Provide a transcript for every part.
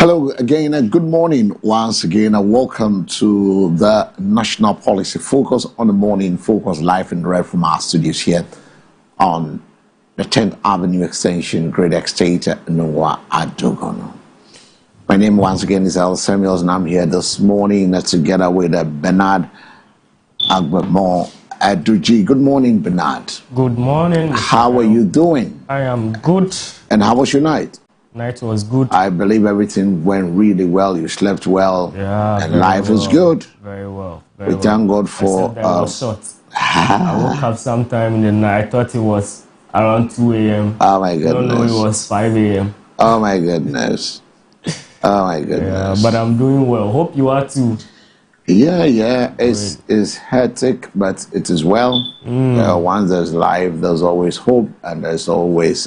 Hello again and good morning once again and welcome to the National Policy Focus on the Morning Focus live and direct from our studios here on the 10th Avenue Extension, Great Estate, Noah Adogono. My name once again is Al Samuels and I'm here this morning together with Bernard Agbemo Aduji. Good morning, Bernard. Good morning. How are you doing? I am good. And how was your night? Night was good. I believe everything went really well. You slept well. Yeah. And life is good. Very well. We thank God for. I woke up sometime in the night. I thought it was around 2 a.m. Oh my goodness. I don't know, it was 5 a.m. Oh my goodness. Oh my goodness. Yeah, but I'm doing well. Hope you are too. Yeah. It's hectic, but it is well. Once there's life, there's always hope, and there's always.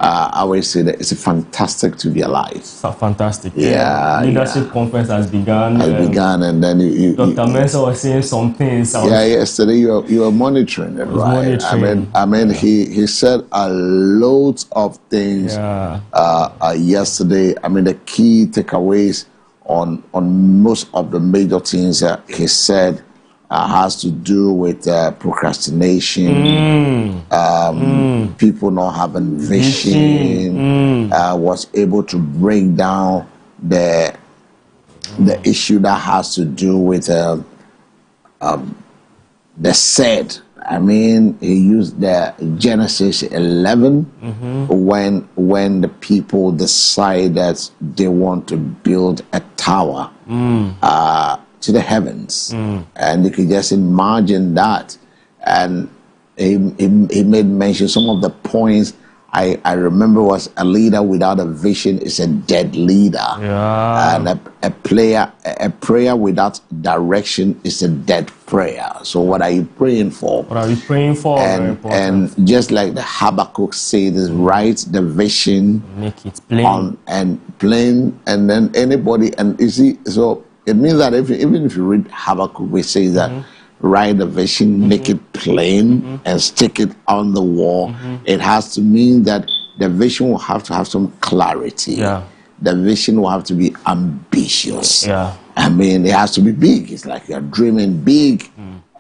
I always say that it's fantastic to be alive. Fantastic. Yeah. Leadership conference has begun. And then you Dr. Mensah was saying some things. Yesterday you were monitoring it, right? I mean, he said a lot of things. Yesterday. I mean, the key takeaways on most of the major things that he said has to do with procrastination, people not having vision, was able to bring down the issue that has to do with the said. I mean, he used the Genesis 11 when the people decide that they want to build a tower to the heavens, and you could just imagine that. And he made mention some of the points. I remember was a leader without a vision is a dead leader, and a prayer without direction is a dead prayer. So what are you praying for? What are you praying for? And just like the Habakkuk said, is write the vision, make it plain, and then anybody, and you see, so it means that even if you read Habakkuk, we say that write the vision, make it plain, and stick it on the wall. It has to mean that the vision will have to have some clarity. The vision will have to be ambitious. I mean, it has to be big. It's like you're dreaming big,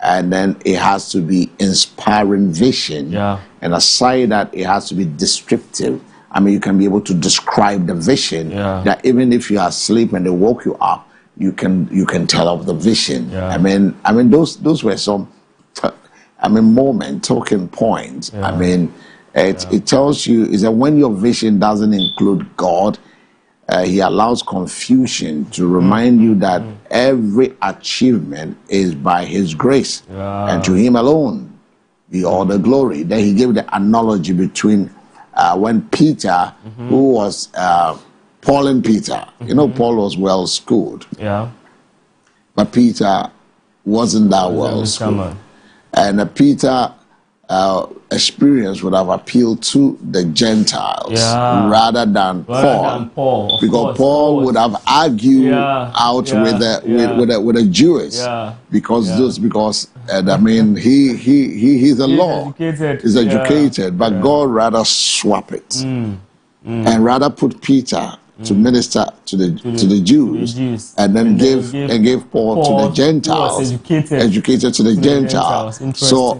and then it has to be inspiring vision. And aside that, it has to be descriptive. I mean, you can be able to describe the vision that even if you are asleep and they woke you up, you can tell of the vision. I mean those were some talking points. I mean it tells you is that when your vision doesn't include God, he allows confusion to remind you that every achievement is by his grace, and to him alone be all the glory. Then he gave the analogy between when Peter, who was Paul and Peter. You know, Paul was well schooled. But Peter wasn't that well schooled. And Peter experience would have appealed to the Gentiles rather than Paul. Because Paul would have argued out with the Jews. Because I mean he's a law. He's educated. But God rather swap it. And rather put Peter to minister to the Jews, and then gave Paul to the Gentiles, educated to the Gentiles. So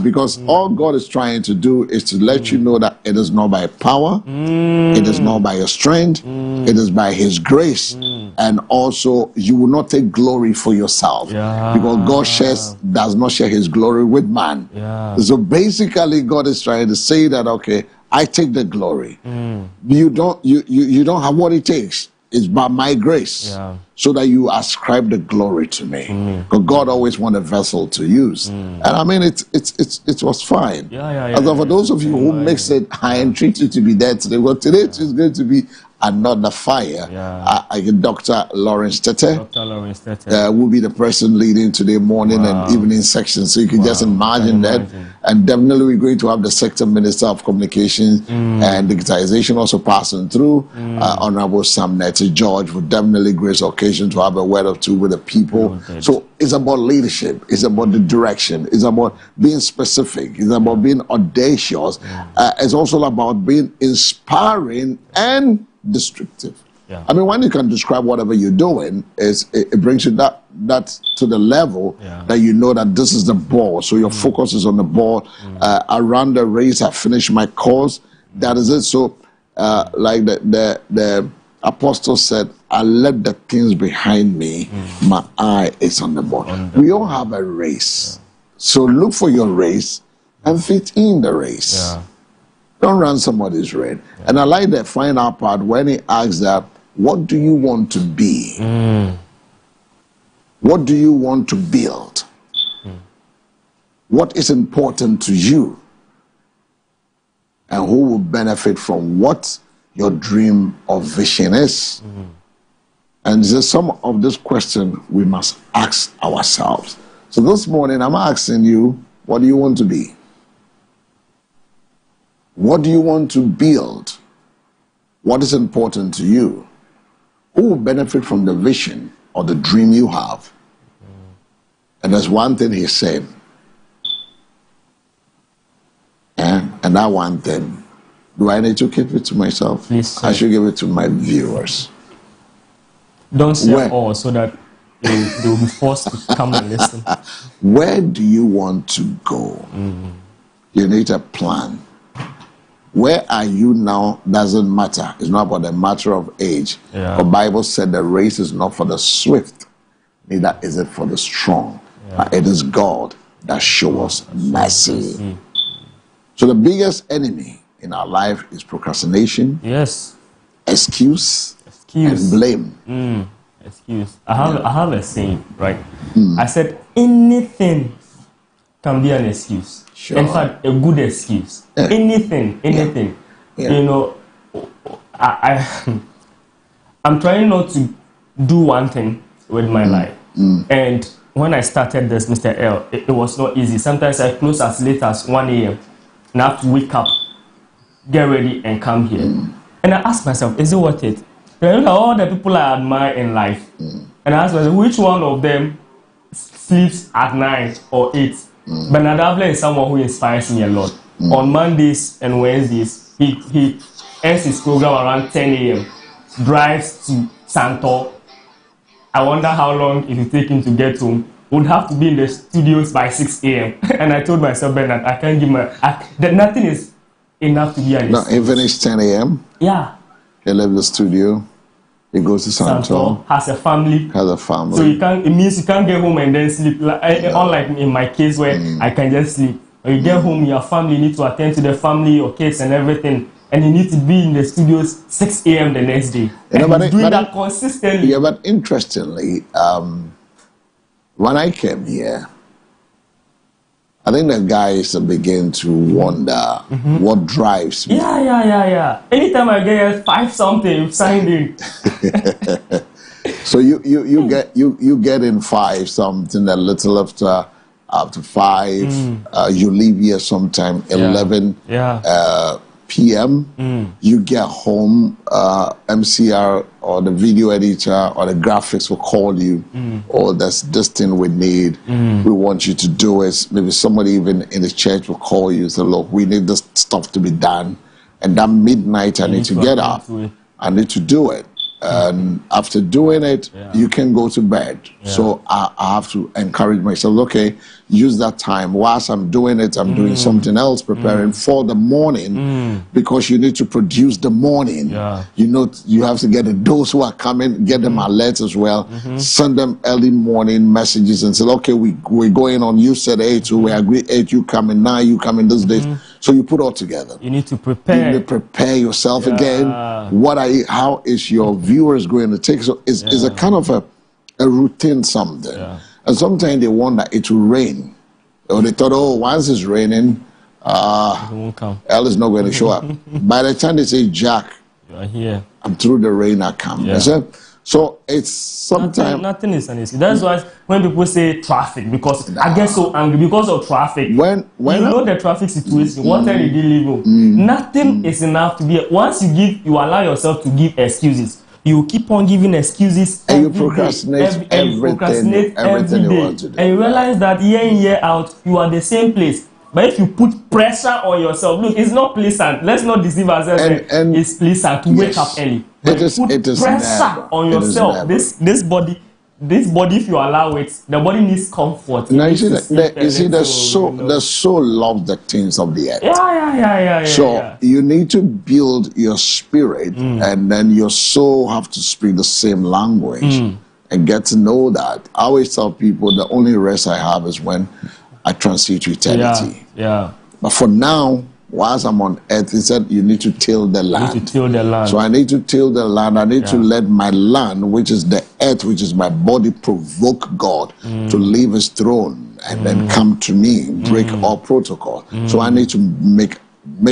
because all God is trying to do is to let you know that it is not by power, it is not by your strength, it is by his grace. And also you will not take glory for yourself, because God does not share his glory with man. So basically God is trying to say that, okay, I take the glory. You don't have what it takes. It's by my grace, so that you ascribe the glory to me. Because God always wants a vessel to use, and I mean it was fine. For those of you who makes it, I entreat you to be there today. Well, today is going to be another fire. Dr. Lawrence Tete will be the person leading today morning and evening section. So you can just imagine that. And definitely we're going to have the Sector Minister of Communications and Digitization also passing through. Honorable Sam Neti George would definitely grace occasion to have a word or two with the people. So it's about leadership. It's about the direction. It's about being specific. It's about being audacious. It's also about being inspiring and destructive. Yeah. I mean, when you can describe whatever you're doing, it brings you that to the level that you know that this is the ball. So your focus is on the ball. Around the race, I finished my course. That is it. So, like the apostle said, I left the things behind me. My eye is on the ball. We all have a race. So look for your race and fit in the race. Yeah. Don't run somebody's race. And I like the final part when he asks that, what do you want to be? What do you want to build? What is important to you? And who will benefit from what your dream or vision is? And there's some of this question we must ask ourselves. So this morning I'm asking you, what do you want to be? What do you want to build? What is important to you? Who will benefit from the vision or the dream you have? And there's one thing he said. And that one thing, do I need to keep it to myself? Please, I should give it to my viewers. Don't say all so that they will be forced to come and listen. Where do you want to go? You need a plan. Where are you now doesn't matter. It's not about the matter of age. The Bible said the race is not for the swift, neither is it for the strong. But it is God that shows us mercy. So the biggest enemy in our life is procrastination. Yes. Excuse. And blame. Excuse. I have a saying, right? I said anything can be an excuse. Sure. In fact, a good excuse. Anything. You know, I'm trying not to do one thing with my life. And when I started this, Mr. L, it was not easy. Sometimes I close as late as 1 a.m. and I have to wake up, get ready, and come here. And I ask myself, is it worth it? I look at all the people I admire in life, and I ask myself, which one of them sleeps at 9 or 8? But Nadavle is someone who inspires me a lot. On Mondays and Wednesdays, he ends his program around 10 a.m., drives to Santo. I wonder how long it will take him to get home. Would have to be in the studios by 6 a.m. And I told myself, Bernard, I can't give that nothing is enough to be an excuse. No, he finished 10 a.m. Yeah. He left the studio. He goes to Santo. Has a family. So it means you can't get home and then sleep. Unlike in my case where I can just sleep. When you get home, your family, you need to attend to the family, your kids and everything. And you need to be in the studios 6 a.m. the next day. And he's doing that consistently. Yeah, but interestingly, when I came here, I think the guys begin to wonder what drives me. Yeah. Anytime I get 5 something, signed in. So you get in 5 something, a little after 5. You leave here sometime 11 p.m. You get home, MCR or the video editor or the graphics will call you, or there's this thing we need. We want you to do it. Maybe somebody even in the church will call you and say, look, we need this stuff to be done. And that midnight I need to get up. I need to do it. And after doing it, you can go to bed. So I have to encourage myself, okay, use that time. Whilst I'm doing it, I'm doing something else, preparing for the morning, because you need to produce the morning. You know, you have to get those who are coming, get them alerts as well, send them early morning messages and say, okay, we're going on, you said 8, so we agree 8, you come in 9, you come in this day. So you put all together. You need to prepare. You need to prepare yourself again. How is your viewers going to take? So it's a kind of a routine something. And sometimes they wonder it will rain. Or they thought, oh, once it's raining, L is not going to show up. By the time they say, Jack, you are here. I'm through the rain, I come. So it's sometimes nothing is an issue. That's why when people say traffic, because I get so angry because of traffic. When you know the traffic situation, what time did you leave? Nothing is enough to be. Once you allow yourself to give excuses, you keep on giving excuses, and you procrastinate everything you want to do. And you realize that year in, year out, you are the same place. But if you put pressure on yourself, look, it's not pleasant. Let's not deceive ourselves. And it's pleasant to wake up early. But it is pressure never, on yourself. This body, if you allow it, the body needs comfort. Now you see the soul loves the things of the earth. Yeah. So you need to build your spirit, and then your soul have to speak the same language and get to know that. I always tell people the only rest I have is when I transit to eternity. Yeah. But for now, whilst I'm on earth, he said you need to till the land. You need to till the land. So I need to till the land. I need to let my land, which is the earth, which is my body, provoke God to leave his throne and then come to me, break all protocol. So I need to make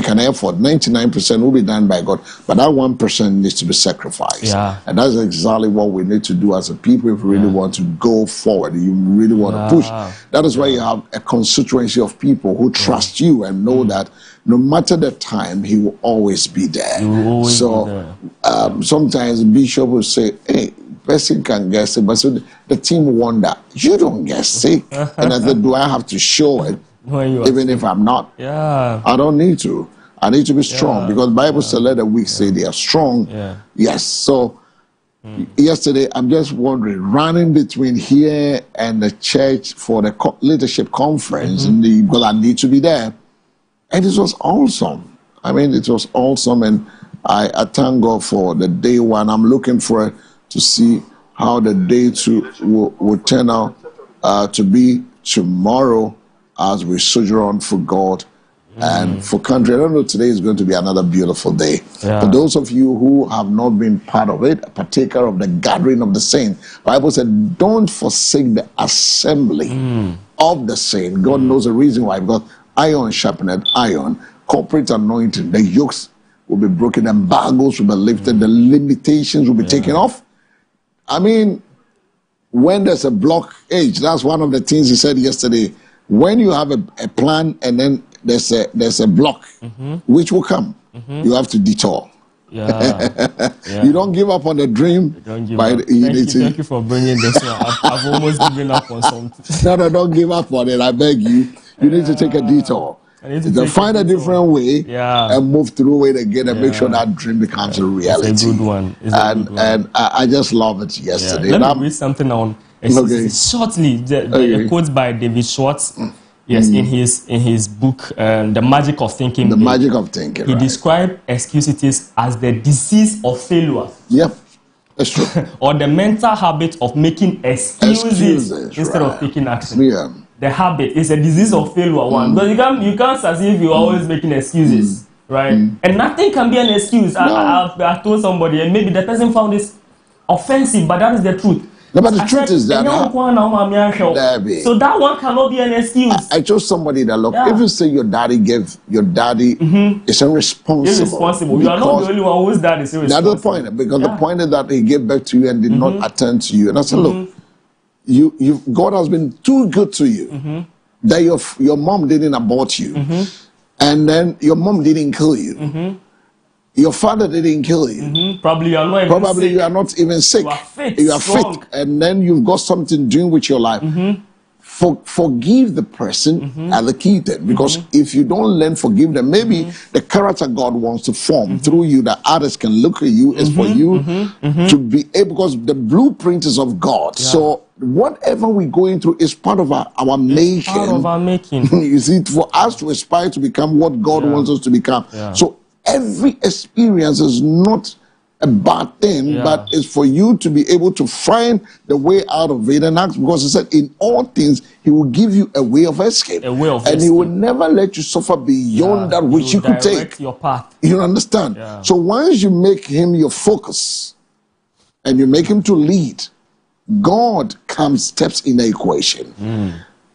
an effort. 99% will be done by God, but that 1% needs to be sacrificed. Yeah. And that's exactly what we need to do as a people if we really want to go forward. You really want to push. That is why you have a constituency of people who trust you and know that no matter the time, he will always be there. Sometimes Bishop will say, hey, person can guess it, but so the team wonder, you don't guess it. And I said, do I have to show it? Even if I'm not, I don't need to. I need to be strong because the Bible said, let the weak say they are strong. Yes. So yesterday, I'm just wondering, running between here and the church for the leadership conference, because I need to be there. And it was awesome. I mean, it was awesome. And I thank God for the day one. I'm looking for to see how the day two will turn out to be tomorrow, as we sojourn for God and for country. I don't know, today is going to be another beautiful day. For those of you who have not been part of it, a partaker of the gathering of the saints, the Bible said, don't forsake the assembly of the saints. God knows the reason why, because iron sharpened iron, corporate anointing, the yokes will be broken, embargoes will be lifted, the limitations will be taken off. I mean, when there's a blockage, that's one of the things he said yesterday. When you have a plan and then there's a block, which will come, you have to detour. You don't give up on the dream. Thank you for bringing this one. I've almost given up on something. No, don't give up on it. I beg you. You need to take a detour. Find a different way and move through it again and make sure that dream becomes a reality. It's a good one. And I just love it yesterday. Let me read something on. Shortly, a quote by David Schwartz. Yes, in his book, The Magic of Thinking. The Magic of Thinking. He described excuses as the disease of failure. Yep, that's true. Or the mental habit of making excuses instead of taking action. Yeah. The habit is a disease of failure. One, because you can't as if you're always making excuses, right? And nothing can be an excuse. No. I told somebody, and maybe the person found this offensive, but that is the truth. No, but the truth is that so that one cannot be an excuse. I told somebody that look, if you say your daddy is irresponsible. Irresponsible. You are not the only one whose dad is irresponsible. That's the point, because the point is that he gave birth to you and did not attend to you. And I said, look, God has been too good to you that your mom didn't abort you, and then your mom didn't kill you. Your father didn't kill you. Probably you are not even sick. You are not even sick. You are fit, and then you've got something doing with your life. Forgive the person at the key then, because if you don't learn forgive them, maybe the character God wants to form through you that others can look at you is for you to be able, because the blueprint is of God. So whatever we're going through is part of our making. Part of our making. You see, for us to aspire to become what God wants us to become. So every experience is not a bad thing, but it's for you to be able to find the way out of it. And ask, because he said, in all things, he will give you a way of escape. A way of and he will never let you suffer beyond that which you could take. Your path. You understand? So once you make him your focus and you make him to lead, God steps in the equation.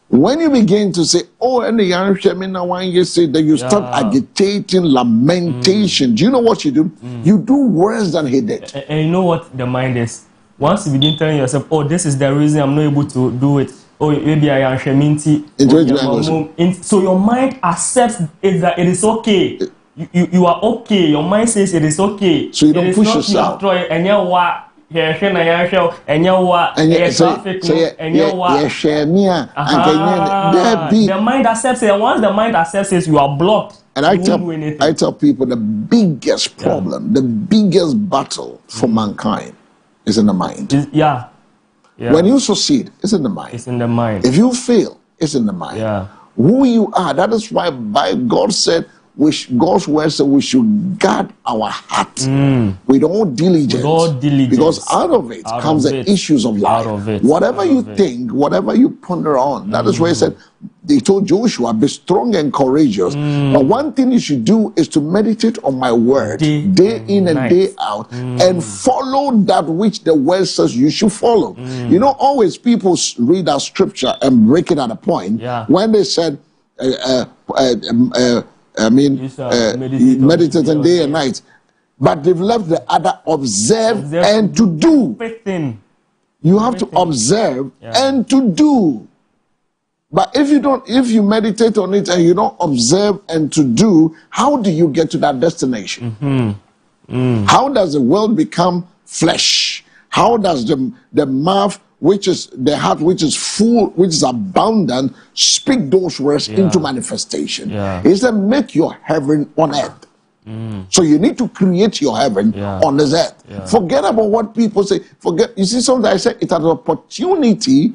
When you begin to say, oh, and the young shaman, when you say that, you start agitating, lamentation. Do you know what you do? You do worse than he did. And you know what the mind is? Once you begin telling yourself, oh, this is the reason I'm not able to do it. Oh, maybe I am shaminti. So your mind accepts it, that it is okay. You are okay. Your mind says it is okay. So you don't push yourself. Yeah, the mind accepts it, and once the mind accepts it, you are blocked. And I tell people the biggest problem, the biggest battle for mankind is in the mind. When you succeed, it's in the mind. It's in the mind. If you fail, it's in the mind. Who you are, that is why God said, God's word said we should guard our heart with all diligence. Because out of it comes the issues of life. Whatever you think, whatever you ponder on, that is why he said, they told Joshua, be strong and courageous. But one thing you should do is to meditate on my word day in and day out and follow that which the word says you should follow. You know, always people read our scripture and break it at a point. When they said, meditating day and night, but they've left the other observe and to do. You have to observe and to do. But if you meditate on it and you don't observe and to do, how do you get to that destination? How does the world become flesh? How does the mouth, which is the heart, which is full, which is abundant, speak those words into manifestation? He said, make your heaven on earth. So you need to create your heaven on this earth. Forget about what people say. You see, sometimes I say it's an opportunity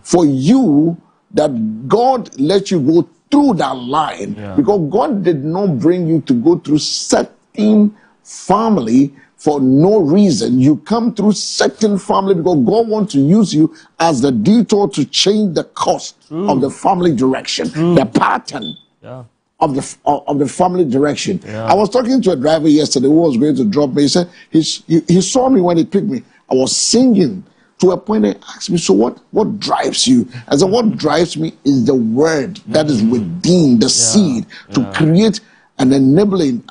for you that God let you go through that line, because God did not bring you to go through certain family for no reason. You come through certain family because God wants to use you as the detour to change the course of the family direction, the pattern of the family direction. I was talking to a driver yesterday who was going to drop me. He said he saw me when he picked me. I was singing. To a point, they asked me, so what drives you? I said, what drives me is the word that is within the seed to create an enabling,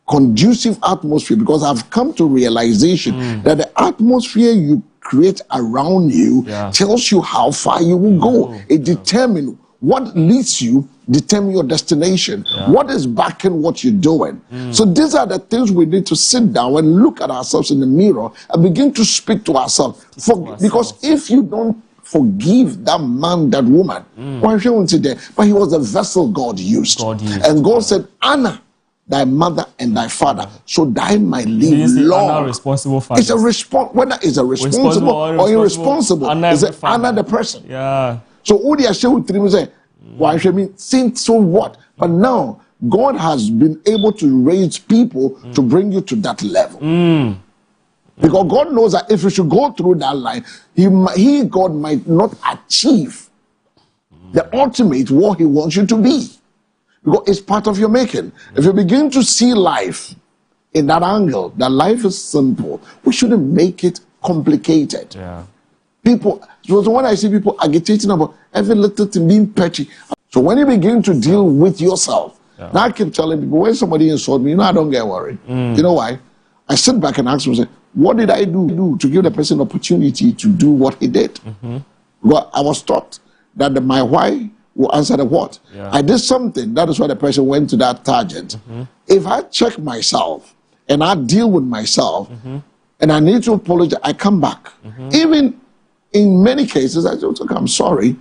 conducive atmosphere. Because I've come to realization that the atmosphere you create around you tells you how far you will go. It determines what leads you, determine your destination. What is backing what you're doing? So these are the things we need to sit down and look at ourselves in the mirror and begin to speak to ourselves. Because if you don't forgive that man, that woman, why she won't sit there? But he was a vessel God used. And God said, Anna, thy mother and thy father, so thy might live long. It's a response, whether it's a responsible or irresponsible. Is it Anna the person? So Udia Shehu say, why should mean think so what? But now God has been able to raise people to bring you to that level. Because God knows that if you should go through that line, God might not achieve the ultimate what he wants you to be. Because it's part of your making. If you begin to see life in that angle, that life is simple, we shouldn't make it complicated. People, so when I see people agitating about every little thing being petty, so when you begin to deal with yourself, now I keep telling people, when somebody insults me, I don't get worried. You know why? I sit back and ask myself, what did I do to give the person opportunity to do what he did? Well, I was taught that my why will answer the what. I did something, that is why the person went to that tangent. If I check myself and I deal with myself and I need to apologize, I come back. Even in many cases, I don't think I'm sorry.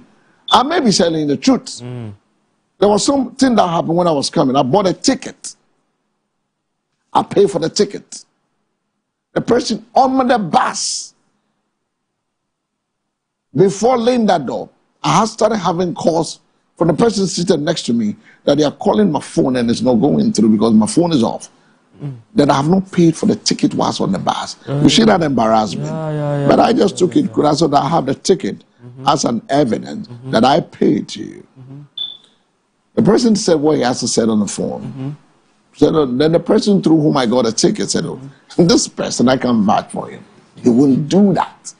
I may be telling the truth. There was something that happened when I was coming. I bought a ticket. I paid for the ticket. The person on the bus, before laying that door, I had started having calls from the person seated next to me that they are calling my phone and it's not going through because my phone is off. That I have not paid for the ticket whilst on the bus. You see that embarrassment? But I just took it because I said I have the ticket as an evidence that I paid to you. The person said what he has to say on the phone. So then the person through whom I got a ticket said, oh, this person, I can vouch for him. He wouldn't do that.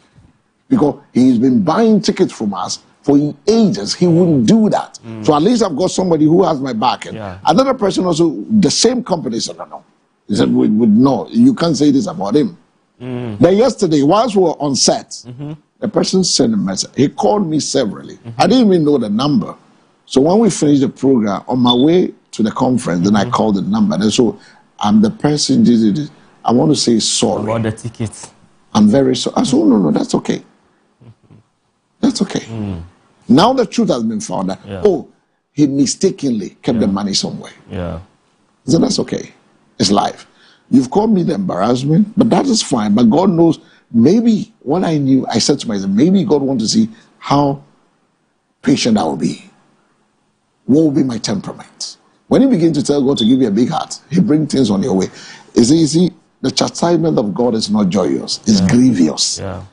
Because he's been buying tickets from us for ages. He wouldn't do that. So at least I've got somebody who has my back. And another person also, the same company said, no. He said, no, you can't say this about him. Then yesterday, whilst we were on set, the person sent a message. He called me severally. I didn't even know the number. So when we finished the program, on my way to the conference, then I called the number. And so I'm the person, I want to say sorry. About the tickets. I'm very sorry. I said, oh, no, that's okay. That's okay. Now the truth has been found out. Oh, he mistakenly kept the money somewhere. Yeah. I said, that's okay. It's life. You've called me the embarrassment, but that is fine. But God knows, maybe what I knew, I said to myself, maybe God wants to see how patient I will be. What will be my temperament? When you begin to tell God to give you a big heart, he brings things on your way. It's easy. The chastisement of God is not joyous. It's grievous. Yeah.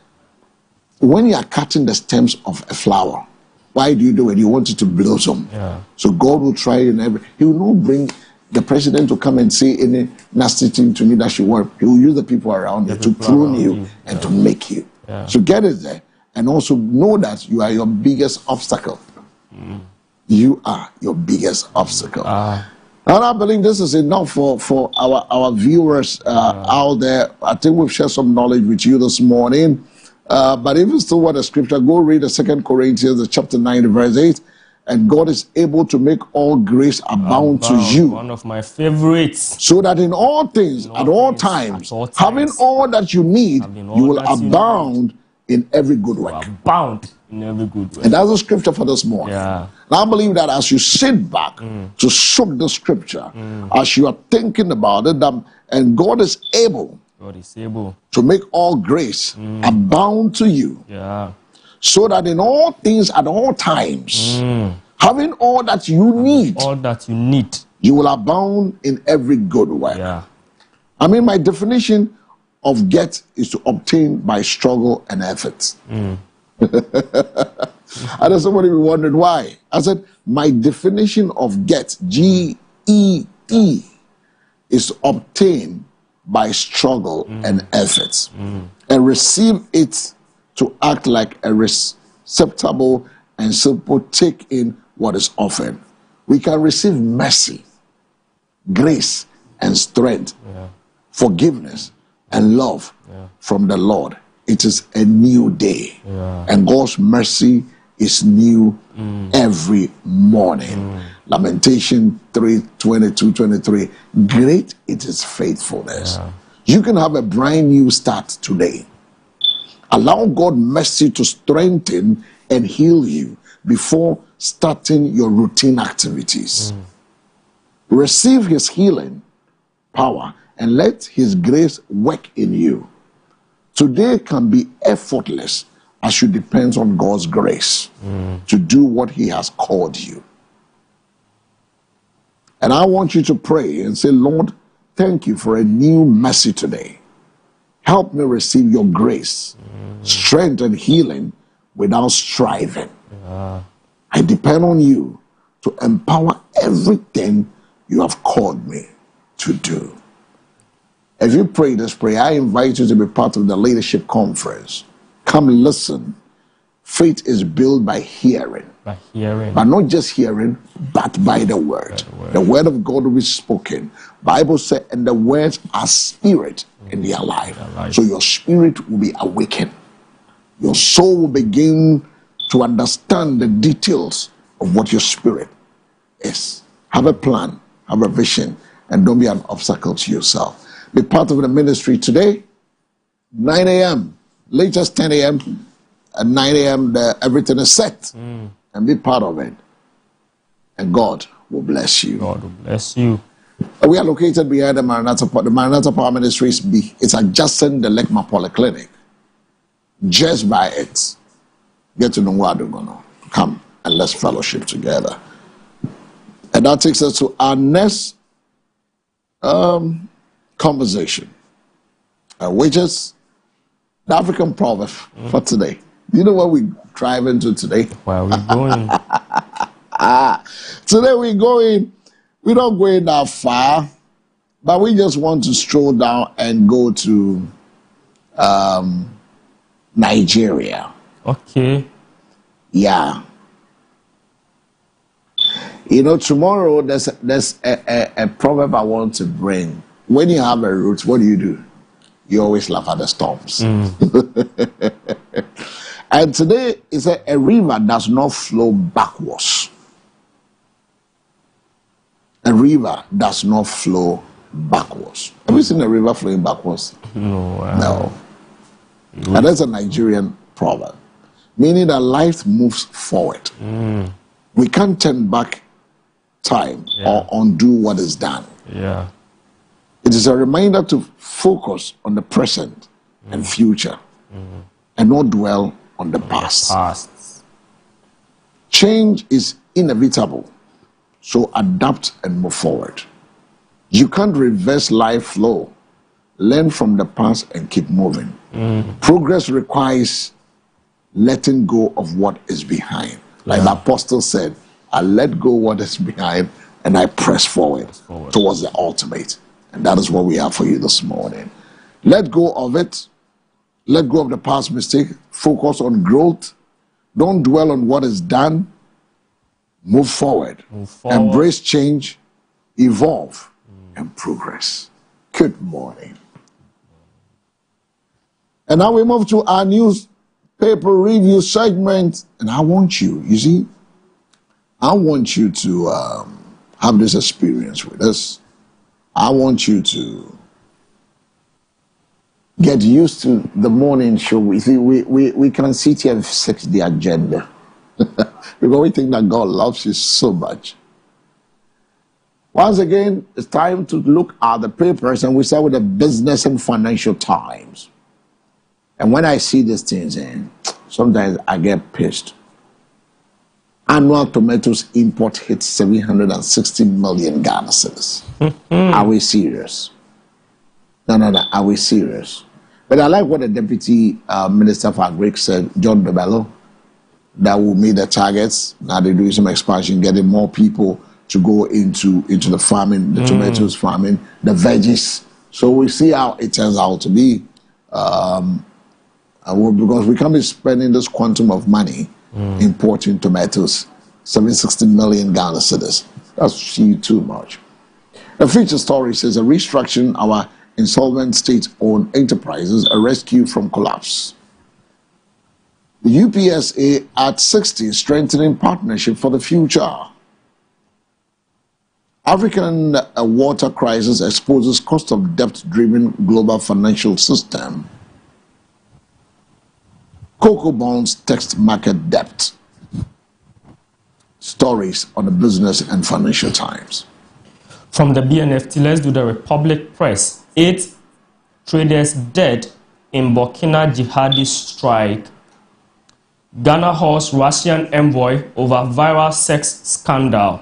When you are cutting the stems of a flower, why do you do it? You want it to blossom. Yeah. So God will try in every. He will not bring the president to come and say any nasty thing to me that should work. He will use the people around you to prune you and to make you. Yeah. So get it there. And also know that you are your biggest obstacle. You are your biggest obstacle. And I believe this is enough for our viewers out there. I think we've shared some knowledge with you this morning. But if you still want a scripture, go read the 2 Corinthians, the chapter 9, verse 8. And God is able to make all grace abound to you. One of my favorites. So that in all things, at all times, having all that you need, you will abound in every good work. Abound in every good work. And that's the scripture for this morning. Yeah. And I believe that as you sit back to soak the scripture, as you are thinking about it, and God is able to make all grace abound to you. Yeah. So that in all things at all times, having all that you need, you will abound in every good work. Yeah. I mean, my definition of get is to obtain by struggle and effort. And then somebody wondered why. I said, my definition of get, G-E-T, is to obtain by struggle and effort, and receive it to act like a receptacle and simple take in what is offered. We can receive mercy, grace, and strength, forgiveness, and love from the Lord. It is a new day, and God's mercy is new every morning. Lamentation 3:22-23. Great it is faithfulness. You can have a brand new start today. Allow God mercy to strengthen and heal you before starting your routine activities. Receive his healing power and let his grace work in you. Today can be effortless as you depend on God's grace to do what he has called you. And I want you to pray and say, Lord, thank you for a new mercy today. Help me receive your grace, strength, and healing without striving. I depend on you to empower everything you have called me to do. If you pray this prayer, I invite you to be part of the leadership conference. Come listen. Faith is built by hearing. But not just hearing, but by the word. The word of God will be spoken. Bible said, and the words are spirit in their life. So your spirit will be awakened. Your soul will begin to understand the details of what your spirit is. Have a plan, have a vision, and don't be an obstacle to yourself. Be part of the ministry today, 9 a.m., latest 10 a.m., at 9 a.m., everything is set. And be part of it. And God will bless you. God will bless you. We are located behind the Maranatha Power Ministries. It's adjacent the Lekma Polyclinic. Just by it, get to know what we're going to come and let's fellowship together. And that takes us to our next conversation, which is the African proverb for today. Do you know what we drive into today? Where are we going? Today we're not going that far, but we just want to stroll down and go to Nigeria. Okay. Yeah. You know, tomorrow there's a proverb I want to bring. When you have a root, what do? You always laugh at the storms. And today is a river does not flow backwards. A river does not flow backwards. Have you seen a river flowing backwards? No. No. And that's a Nigerian proverb, meaning that life moves forward. We can't turn back time or undo what is done. Yeah. It is a reminder to focus on the present and future and not dwell on the past. Change is inevitable, so adapt and move forward. You can't reverse life flow. Learn from the past and keep moving. Progress requires letting go of what is behind. Like the apostle said, I let go what is behind and I press forward towards the ultimate. And that is what we have for you this morning. Let go of it. Let go of the past mistake. Focus on growth. Don't dwell on what is done. Move forward. Embrace change. Evolve and progress. Good morning. And now we move to our newspaper review segment. And I want you see, I want you to have this experience with us. I want you to get used to the morning show. We can sit here and fix the agenda because we think that God loves you so much. Once again, it's time to look at the papers, and we start with the Business and Financial Times. And when I see these things, sometimes I get pissed. Annual tomatoes import hits 760 million Ghana cedis. Are we serious? No. Are we serious? But I like what the Deputy Minister for Agric said, John Dobello, that will meet the targets. Now they're doing some expansion, getting more people to go into the farming, the tomatoes farming, the veggies. So we see how it turns out to be. Because we can't be spending this quantum of money importing tomatoes, 760 million Ghana cedis. That's too much. The feature story says a restructuring our insolvent state-owned enterprises, a rescue from collapse. The UPSA at 60, strengthening partnership for the future. African water crisis exposes cost of debt-driven global financial system. Cocoa bonds text market debt. Stories on the Business and Financial Times. From the BNFT, let's do the Republic Press. 8 traders dead in Burkina jihadi strike. Ghana halts Russian envoy over viral sex scandal.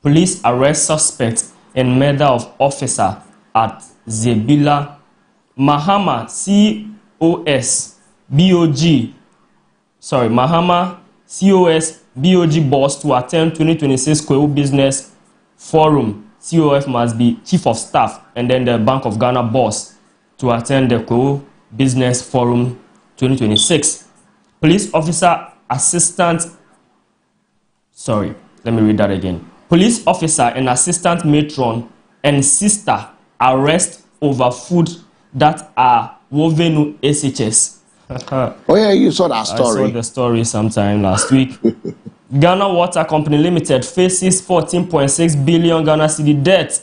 Police arrest suspect in murder of officer at Zebila. Mahama COS BOG boss to attend 2026 Kwewu Business Forum. COF must be Chief of Staff, and then the Bank of Ghana boss to attend the Kwewu Business Forum 2026. Police officer assistant. Sorry, let me read that again. Police officer and assistant matron and sister arrest over food that are woven SHS. Oh yeah, you saw that story. I saw the story sometime last week. Ghana Water Company Limited faces 14.6 billion Ghana cedi debt,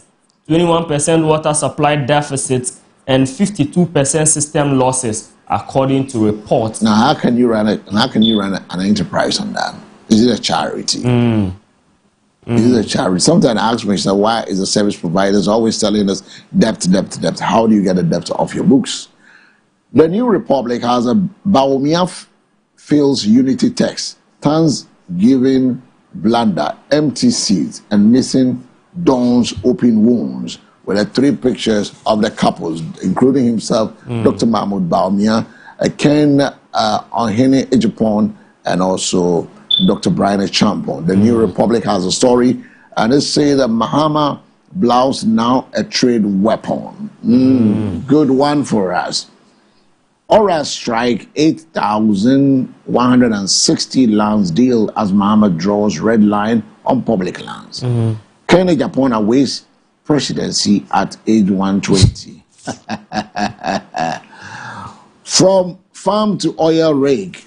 21% water supply deficit, and 52% system losses, according to reports. Now, how can you run an enterprise on that? Is it a charity? Is it a charity? Sometimes I ask myself, why is the service providers always telling us debt? How do you get the debt off your books? The New Republic has a Bawumia fails unity text, Thanksgiving blunder, empty seats, and missing Dawn's open wounds, with the 3 pictures of the couples, including himself, Dr. Mahmoud Bawumia, Ken Onhene Ejipon, and also Dr. Brian Champon. The New Republic has a story, and it says that Mahama blouse now a trade weapon. Good one for us. Aura strike 8,160 lands deal as Mahama draws red line on public lands. Kenya Japan awaits presidency at age 120. From farm to oil rig,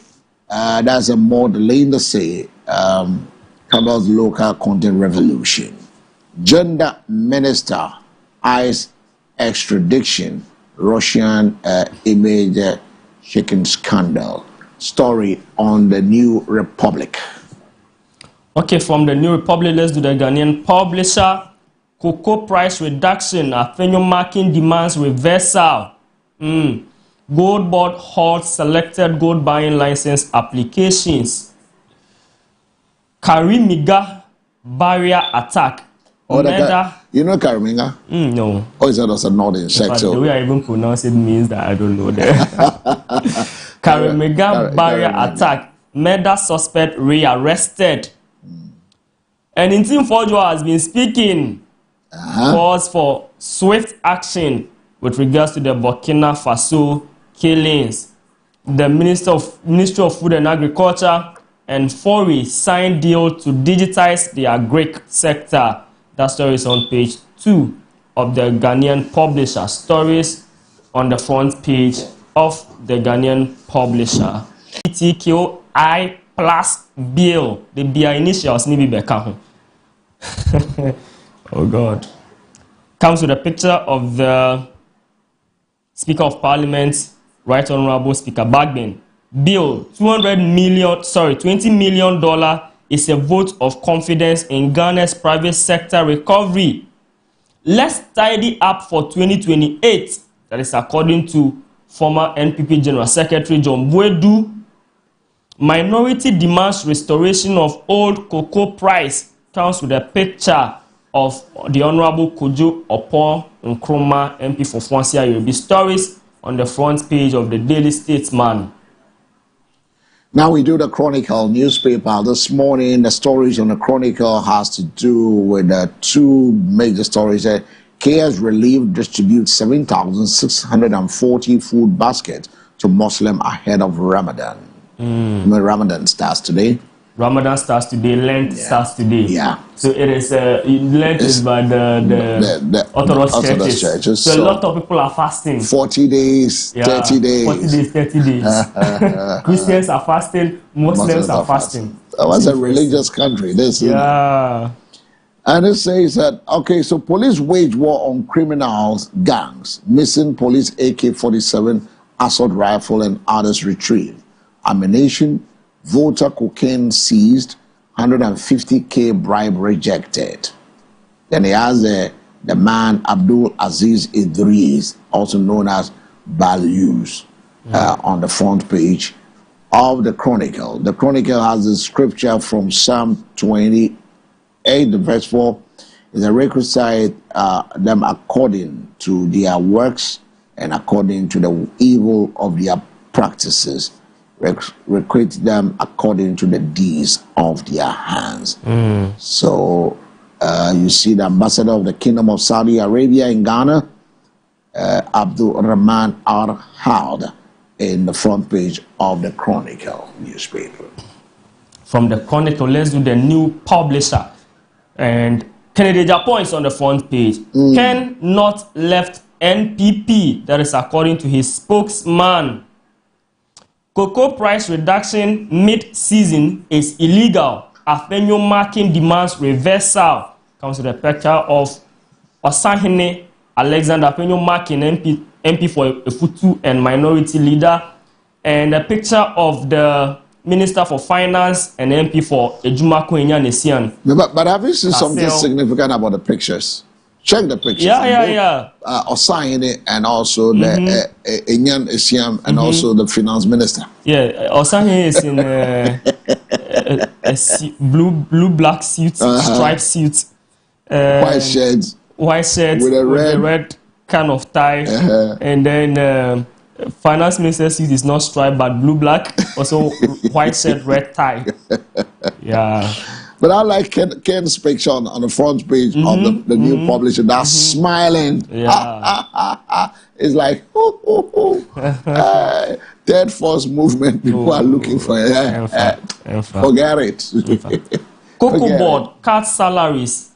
that's a more Linda say covers local content revolution. Gender minister eyes extradition Russian image shaking scandal. Story on the New Republic. Okay, from the New Republic, let's do the Ghanaian publisher. Cocoa price reduction. Afenyo marking demands reversal. Gold board halts selected gold buying license applications. Karimiga barrier attack. You know Karimiga? No. Oh, is that also not insect? The way I even pronounce it means that I don't know that. Karimiga barrier attack. Murder suspect rearrested. And Intim Fojo has been speaking. Calls for swift action with regards to the Burkina Faso killings. The Ministry of Food and Agriculture and Fori signed deal to digitize the agric sector. That story is on page 2 of the Ghanaian publisher. Stories on the front page of the Ghanaian publisher. TQI plus bill. The BI initials ni be beka. Oh God. Comes with a picture of the Speaker of Parliament, Right Honorable Speaker Bagbin. Bill, $20 million is a vote of confidence in Ghana's private sector recovery. Let's tidy up for 2028. That is according to former NPP General Secretary John Boadu. Minority demands restoration of old cocoa price. Comes with a picture of the Honorable Kojo Opon Nkrumah, MP for Swansea Yoruba. Stories on the front page of the Daily Statesman. Now we do the Chronicle newspaper. This morning, the stories on the Chronicle has to do with two major stories. KS Relief distributes 7,640 food baskets to Muslim ahead of Ramadan. Ramadan starts today. Ramadan starts today, Lent starts today. Yeah. So it is, Lent is by the Orthodox churches. So a lot of people are fasting. 40 days, 30 days. 40 days, 30 days. Christians are fasting, Muslims are fasting. That's a religious country. Yeah. And it says that, okay, so police wage war on criminals, gangs, missing police AK-47, assault rifle, and others retrieved. Ammunition, voter cocaine seized, 150K bribe rejected. Then he has the man Abdul Aziz Idris, also known as Balyus, on the front page of the Chronicle. The Chronicle has a scripture from Psalm 28, verse 4. Is a reconcile them according to their works and according to the evil of their practices. Requite them according to the deeds of their hands. So you see the ambassador of the Kingdom of Saudi Arabia in Ghana, Abdul Rahman Al-Haud, in the front page of the Chronicle newspaper. From the Chronicle, let's do the New Publisher. And Kennedy Japan is on the front page. Ken not left NPP. That is according to his spokesman. Cocoa price reduction mid-season is illegal. Afenyo marking demands reversal. Comes with a picture of Osahene Alexander Afenyo marking MP for Efutu and minority leader. And a picture of the Minister for Finance and MP for Ejuma Kwenya Nesian. But have you seen something significant about the pictures? Check the pictures. Yeah. Osahene and also the Enyan Esiam and also the Finance Minister. Yeah, Osahene is in a blue black suit, striped suit, white shirt with a red kind of tie, and then Finance Minister suit is not striped but blue black, also white shirt, red tie. Yeah. But I like Ken's picture on the front page of the new publisher. That's smiling. Yeah. It's like, third force movement. People are looking for it. Forget it. Cocoa Board cuts salaries.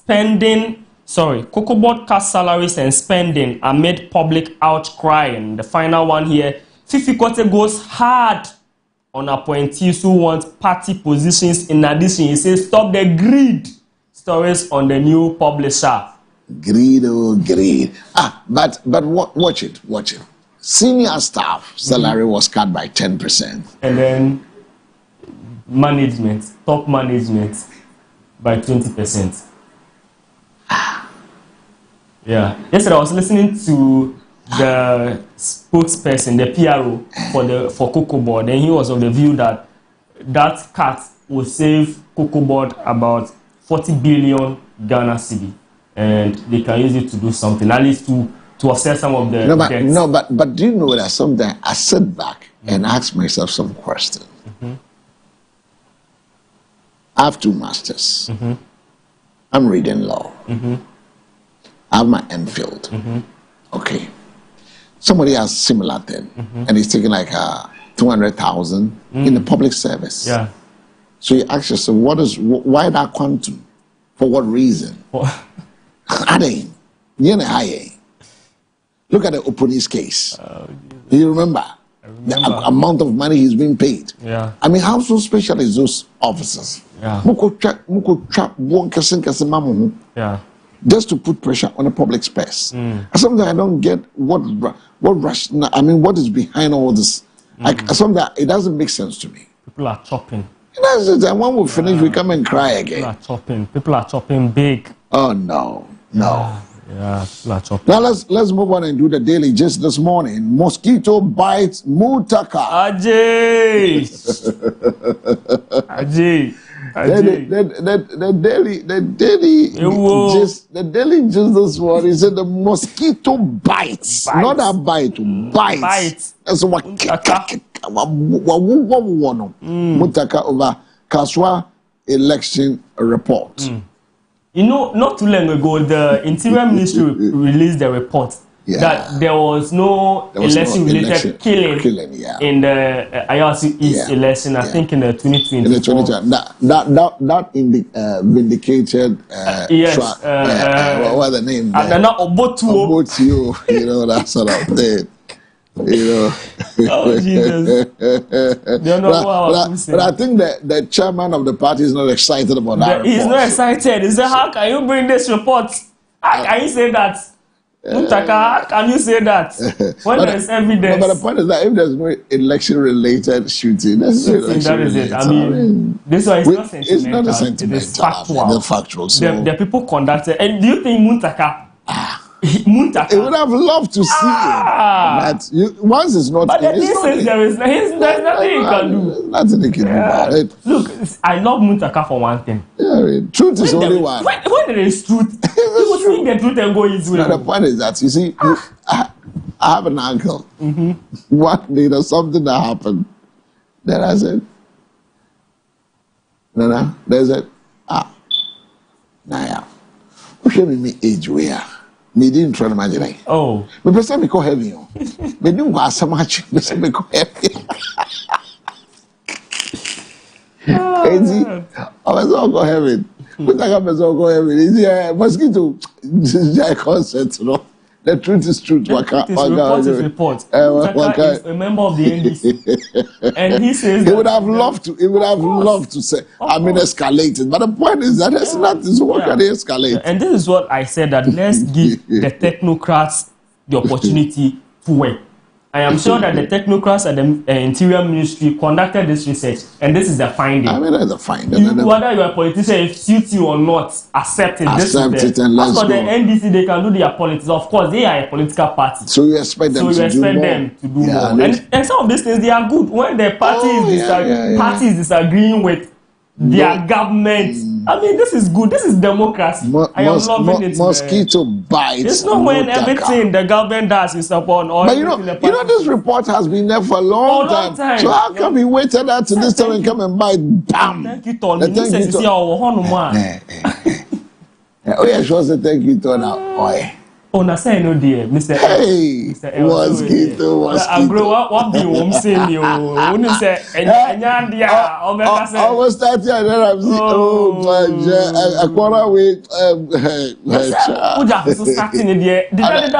Cocoa Board cuts salaries and spending amid public outcry. And the final one here, Fifi Kote goes hard on appointees who want party positions. In addition, he says, stop the greed. Stories on the New Publisher. Greed, oh, greed. But watch it. Senior staff salary was cut by 10%. And then top management by 20%. Yeah. Yesterday I was listening to the spokesperson, the PRO for Cocoa Board, and he was of the view that cut will save Cocoa Board about 40 billion Ghana cedi, and they can use it to do something, at least to offset some of the debts. But do you know that sometimes I sit back and ask myself some questions? I have 2 masters. I'm reading law. I have my MPhil. Okay. Somebody has similar thing, and he's taking like 200,000 in the public service. Yeah. So you ask yourself, why that quantum? For what reason? Look at the Oponi's case. Do you remember? The amount of money he's being paid. Yeah. I mean, how so special is those officers? Yeah. Yeah. Just to put pressure on the public space. Sometimes I don't get what rational. I mean, what is behind all this? Sometimes it doesn't make sense to me. People are chopping. And when we finish, we come and cry again. People are chopping big. Oh no. Yeah, people are chopping. Now let's move on and do the daily. Just this morning, mosquito bites Muntaka. Ajay. The daily just this morning said the mosquito bites. Not a bite, bites. That's what Muntaka over Kaswa election report. You know, not too long ago, the Interior Ministry released the report that there was no election-related killing in the IRC East election, I think in the 2020. In the 2020. That vindicated what the name? Obotuo, you know, that sort of thing. You know. Oh, Jesus. But I think that the chairman of the party is not excited about that report. He's not excited. He said, how can you bring this report? How can you say that? Muntaka, how can you say that? When there's evidence. But the point is that if there's no election-related shooting, that is it. I mean, this one is not sentimental. It's not a sentimental. It is factual. It's factual. So. The people conducted. And do you think Muntaka? He would have loved to see it. Once it's not. But there's nothing he can do. Nothing he can do about it. Look, I love Muntaka for one thing. Yeah, truth is only one. When there is truth, people speak the truth and go his way. Now the point is that, you see, I have an uncle. One day there's something that happened. Then I said, no, there's a, Naya, who should me age where? Me didn't try to imagine it. Oh. Me person me call heavy. Me didn't want so much. Me person me call heavy. Easy. I was all go heaven. But I was all go heaven. Easy. Mosquito. This is a concept, no. The truth is truth. Report is report. Muntaka is a member of the NDC, and he says he would have loved to. He would have loved to say, escalate it. But the point is that it's not. So what can they escalate? And this is what I said, that let's give the technocrats the opportunity to work. I am sure that the technocrats at the Interior Ministry conducted this research, and this is the finding. I mean, that's the finding. Whether you are a politician, if it suits you or not, accept it. Accept it and let's go. As for the NDC, they can do their politics. Of course, they are a political party. So you expect them to do more. And some of these things, they are good. When the party is disagreeing with their government, I mean, this is good. This is democracy. I am loving it. Mosquito bites. It's not when everything the government does is upon all. But you know, this report has been there for a long time. So how come he waited that to this time and come and bite? Bam! Thank you, Tony. Oh yeah, sure. Say thank you, Tony. Boy. Oh, na say no dear, Mr. Hey, mosquito. I grow up. What be home saying you? When you say Enyandia, I was starting and then I'm saying, oh my God, a quarter with Uja so starting there. Did that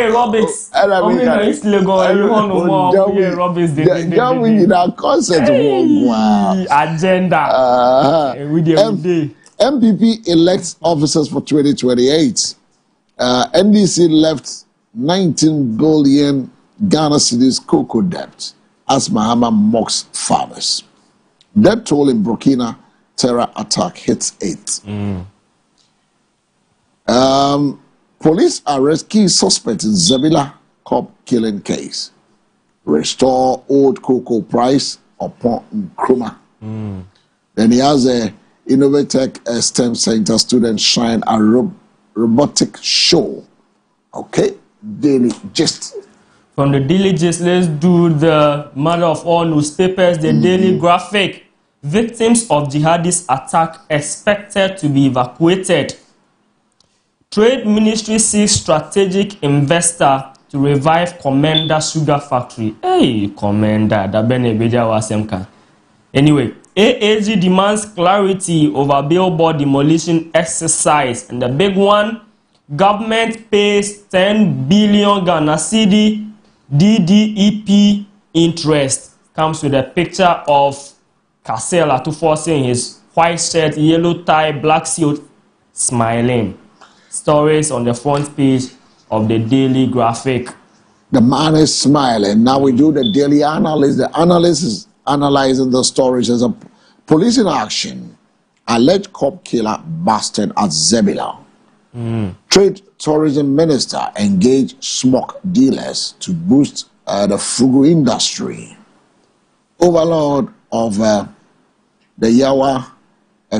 aerobics? I mean, I still go. You want no more aerobics? Then we need our concept. Agenda. Every day. MPP elects officers for 2028. NDC left 19 billion Ghana cedis cocoa debt as Mahama mocks farmers. Death toll in Burkina terror attack hits 8. Police arrest key suspect in Zabila cop killing case. Restore old cocoa price upon Nkrumah. Then he has a Innovatech STEM Center student shine a robotic show. Okay, daily gist. From the Daily Gist, let's do the mother of all newspapers, the Daily Graphic. Victims of jihadist attack expected to be evacuated. Trade Ministry seeks strategic investor to revive Commander Sugar Factory. Hey, Commander, that benebeja wasemka. Anyway, AAG demands clarity over billboard demolition exercise. And the big one, government pays 10 billion Ghana cedi DDEP interest. Comes with a picture of Kasela Atufo in his white shirt, yellow tie, black suit, smiling. Stories on the front page of the Daily Graphic. The man is smiling. Now we do the daily analysis. The analyst is analyzing the stories as a police in action. Alleged cop killer busted at Zabila. Trade tourism minister engaged smoke dealers to boost the fugu industry. Overlord of the Yawa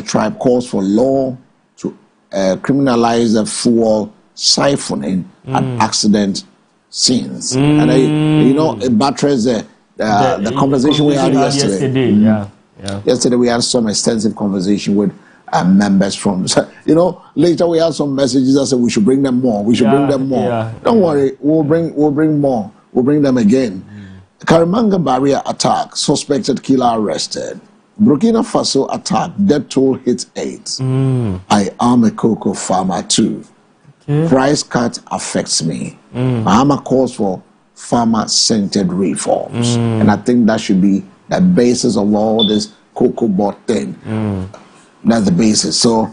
tribe calls for law to criminalize the fuel siphoning at accident scenes. And it buttress the conversation we had yesterday. Yesterday we had some extensive conversation with members from, later we had some messages that said we should bring them more. We should bring them more. Don't worry, we'll bring more. We'll bring them again. Karimanga barrier attack, suspected killer arrested. Burkina Faso attack, death toll hits 8. I am a cocoa farmer too. Price cut affects me. Mahama calls for farmer-centered reforms. And I think that should be the basis of all this cocoa board thing. That's the basis. So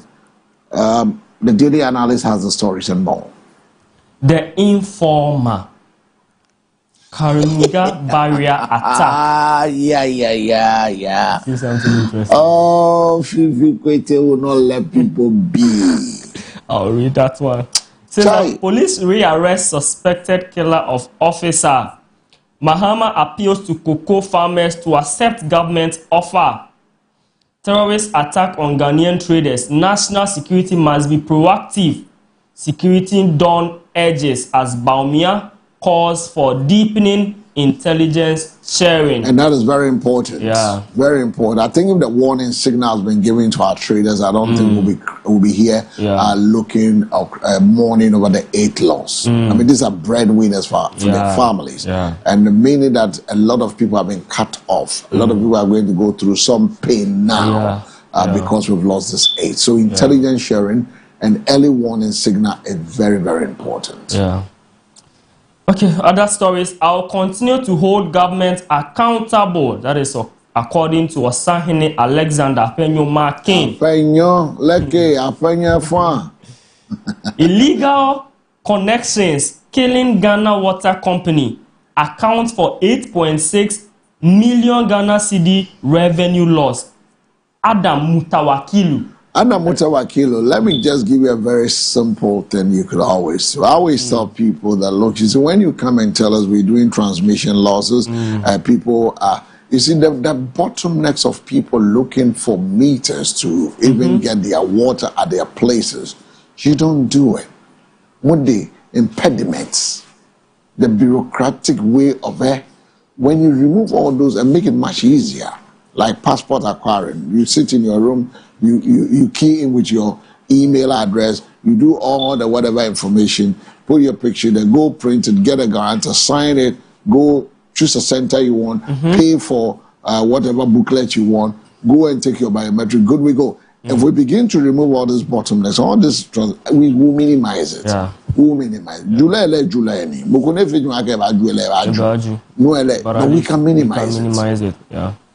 the daily analyst has the stories and more. The informer. Karimanga barrier attack. Yeah. See something interesting. Oh, Fifi Kwete will not let people be. I'll read that one. Says police rearrest suspected killer of officer. Mahama appeals to cocoa farmers to accept government offer. Terrorist attack on Ghanaian traders. National security must be proactive. Security Dawn urges as Baumia calls for deepening intelligence sharing. And that is very important. Yeah. Very important. I think if the warning signal has been given to our traders, I don't think we'll be here looking, mourning over the 8 loss. I mean, these are breadwinners for their families. And meaning that a lot of people have been cut off. A lot of people are going to go through some pain now because we've lost this 8. So intelligence sharing and early warning signal is very, very important. Okay, other stories. I'll continue to hold government accountable. That is according to Osahene Alexander Apenyo Markin. Illegal connections killing Ghana Water Company accounts for 8.6 million Ghana cedi revenue loss. Adam Mutawakilu. Let me just give you a very simple thing you could always do. I always tell people that, look, you see, when you come and tell us we're doing transmission losses, people are, you see, the bottlenecks of people looking for meters to even get their water at their places, you don't do it. What the impediments, the bureaucratic way of it, when you remove all those and make it much easier, like passport acquiring, you sit in your room, you key in with your email address, you do all the whatever information, put your picture there, go print it, get a guarantor, sign it, go choose a center you want, pay for whatever booklet you want, go and take your biometric, good we go. If we begin to remove all this bottlenecks, all this, we will minimize it. We will minimize it. But we can minimize it. We can minimize it.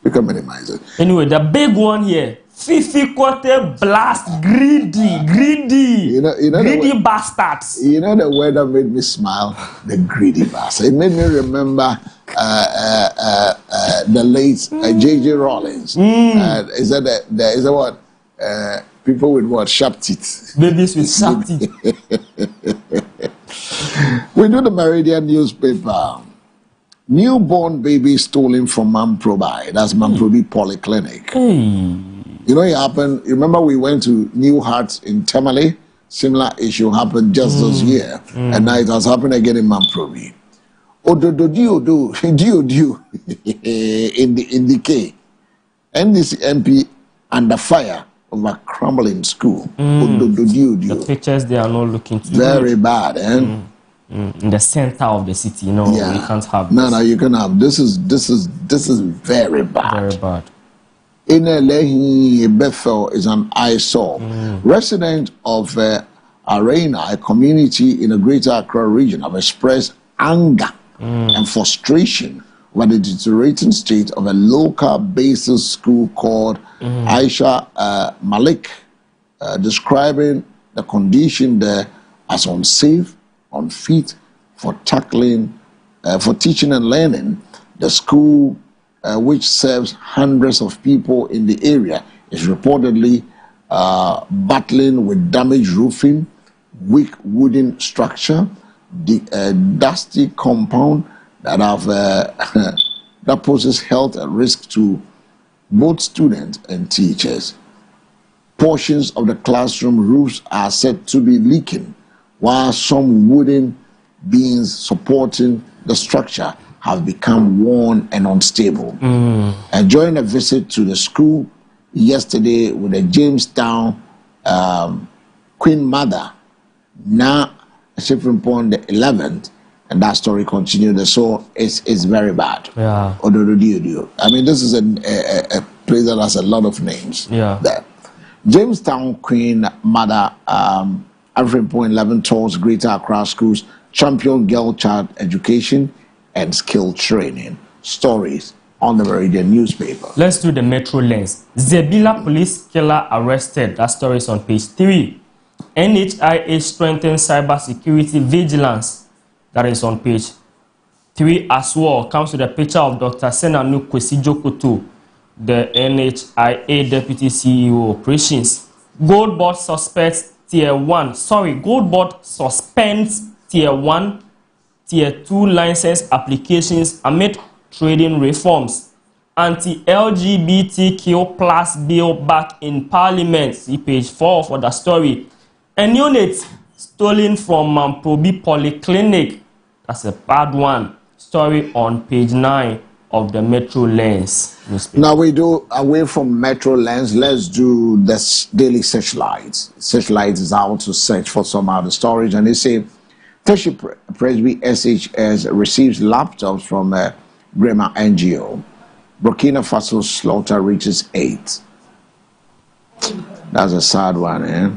We can minimize it. Anyway, the big one here, Fifi Kote blast, greedy, greedy bastards. You know the word that made me smile? The greedy bastard. It made me remember the late J.J. Rollins. Is that what? People with what? Sharp teeth. Babies with sharp teeth. We do the Meridian newspaper. Newborn baby stolen from Mamprobi. That's Mamprobi Polyclinic. You know it happened. You remember we went to New Heart in Tamale? Similar issue happened just this year. And now it has happened again in Mamprobi. Ododo in the K. NDC MP under fire of a crumbling school. The pictures they are not looking to very bad, eh? In the center of the city, you know, you can't have this. No, you can have this is very bad. Very bad. Inelehi Bethel is an eyesore. Resident of Arena, a community in the Greater Accra region, have expressed anger and frustration over the deteriorating state of a local basis school called Aisha Malik, describing the condition there as unsafe, unfit for tackling, for teaching and learning. The school, which serves hundreds of people in the area, is reportedly battling with damaged roofing, weak wooden structure, the dusty compound that have that poses health at risk to both students and teachers. Portions of the classroom roofs are said to be leaking, while some wooden beams supporting the structure have become worn and unstable. And during a visit to the school yesterday with the Jamestown Queen Mother, now shipping upon the 11th, and that story continued. So it's very bad. Yeah. I mean, this is a place that has a lot of names. Yeah. There. Jamestown Queen Mother, African Point 11 tours Greater Accra schools champion girl child education and skill training. Stories on the Meridian newspaper. Let's do the Metro Lens. Zebila police killer arrested. That story is on page 3. NHIA strengthens cyber security vigilance. That is on page 3 as well. Comes with a picture of Dr. Senanu Kwesijokoto, the NHIA Deputy CEO Operations. Gold Board suspects Tier 1. Gold Board suspends Tier 1, Tier 2 license applications amid trading reforms. Anti-LGBTQ plus bill back in Parliament. See page 4 for the story. And unit stolen from Mamprobi Polyclinic. That's a bad one. Story on page 9 of the Metro Lens newspaper. Now we do, away from Metro Lens, let's do this Daily Searchlight. Searchlight is out to search for some other stories, and they say Tertiary Presby SHS receives laptops from Grema NGO. Burkina Faso slaughter reaches 8. That's a sad one, eh?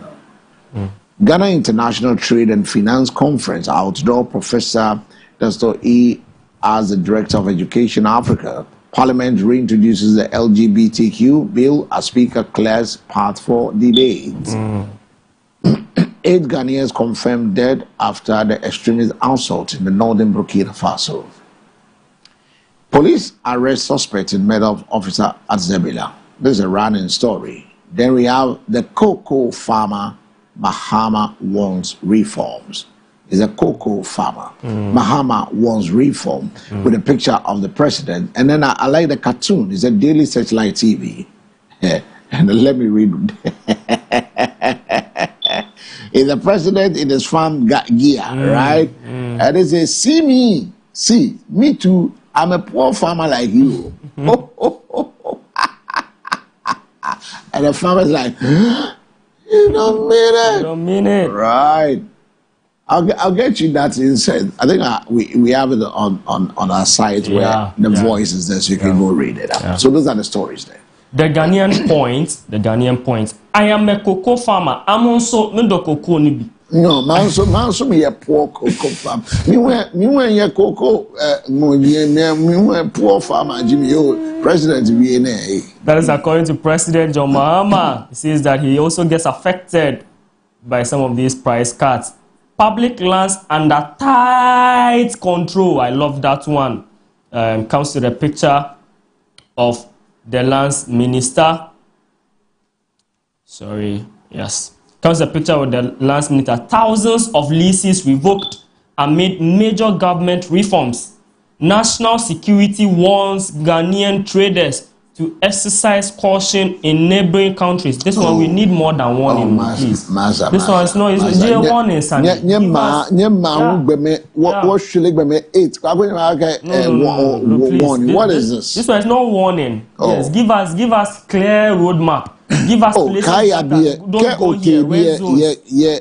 Ghana International Trade and Finance Conference outdoor Professor Dr. E as the Director of Education Africa. Parliament reintroduces the LGBTQ bill as Speaker clears path for debate. 8 Ghanaians confirmed dead after the extremist assault in the northern Burkina Faso. Police arrest suspect in murder of officer at Zebila. This is a running story. Then we have the cocoa farmer Mahama wants reforms. He's a cocoa farmer. Mahama wants reform with a picture of the president. And then I like the cartoon. It's a Daily Searchlight TV. And let me read. It's the president in his farm gear, right? And they say, see me. See, me too. I'm a poor farmer like you. And the farmer's like, you don't mean it. You don't mean it. Right. I'll get you that inside. I think we have it on our site where the voice is there, so you can go read it out. So those are the stories there. The Ghanaian point. I am a cocoa farmer. I'm also no cocoa nibi. No, manso me a poor cocoa farm. Me when your cocoa, me when poor farmer Jimmy, President VNA. That is according to President John Mahama. He says that he also gets affected by some of these price cuts. Public lands under tight control. I love that one. Comes to the picture of the lands minister. Yes. Comes a picture of the lands minister. Thousands of leases revoked amid major government reforms. National security warns Ghanaian traders to exercise caution in neighboring countries. This one we need more than warning, please. This one is not. It's a warning, son. What is this? This one is not warning. Yes, give us clear roadmap. Give us places. Don't go here. Red zones. Yeah,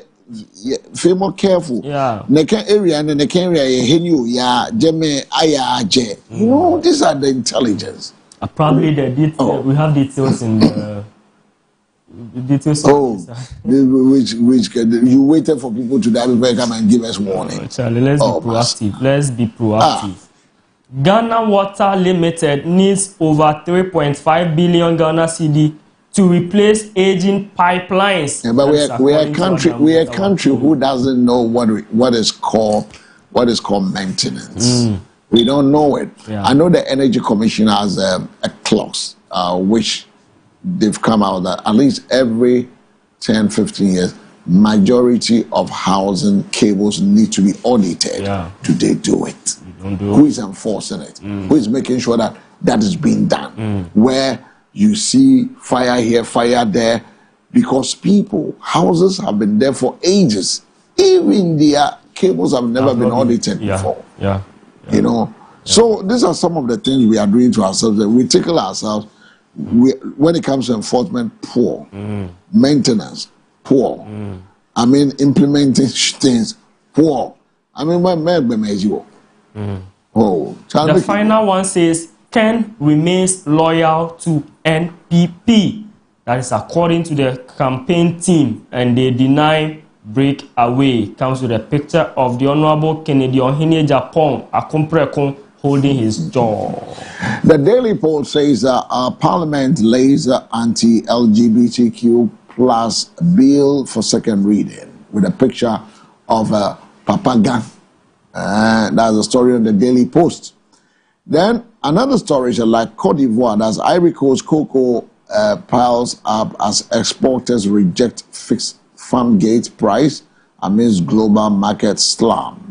feel more careful. Yeah. Neka area and neka area henyu ya jeme ayaje. No, these are the intelligence. Probably we have details in the details. Which you waited for people to die before you come and give us warning. Charlie, let's be proactive. Let's be proactive. Ghana Water Limited needs over 3.5 billion Ghana cedi to replace aging pipelines. Yeah, but we are a country who doesn't know what is called maintenance. We don't know it. Yeah. I know the Energy Commission has a clause which they've come out that at least every 10, 15 years, majority of housing cables need to be audited. Yeah. Do they do it? Who is enforcing it? Who is making sure that that is being done? Where you see fire here, fire there, because houses have been there for ages. Even their cables have never been audited before. Yeah. You know, so these are some of the things we are doing to ourselves. That we tickle ourselves. When it comes to enforcement, poor. Maintenance, poor. I mean, implementing things, poor. I mean, the final one says Ken remains loyal to NPP. That is according to the campaign team, and they deny breakaway. Comes with a picture of the Honorable Kennedy Ohene Japan Akompreko holding his jaw. The Daily Post says that our Parliament lays anti-LGBTQ plus bill for second reading with a picture of Papa Gang. That's a story on the Daily Post. Then another story is like Cote d'Ivoire, that's Ivory Coast cocoa piles up as exporters reject fixed farm gate price amidst global market slump.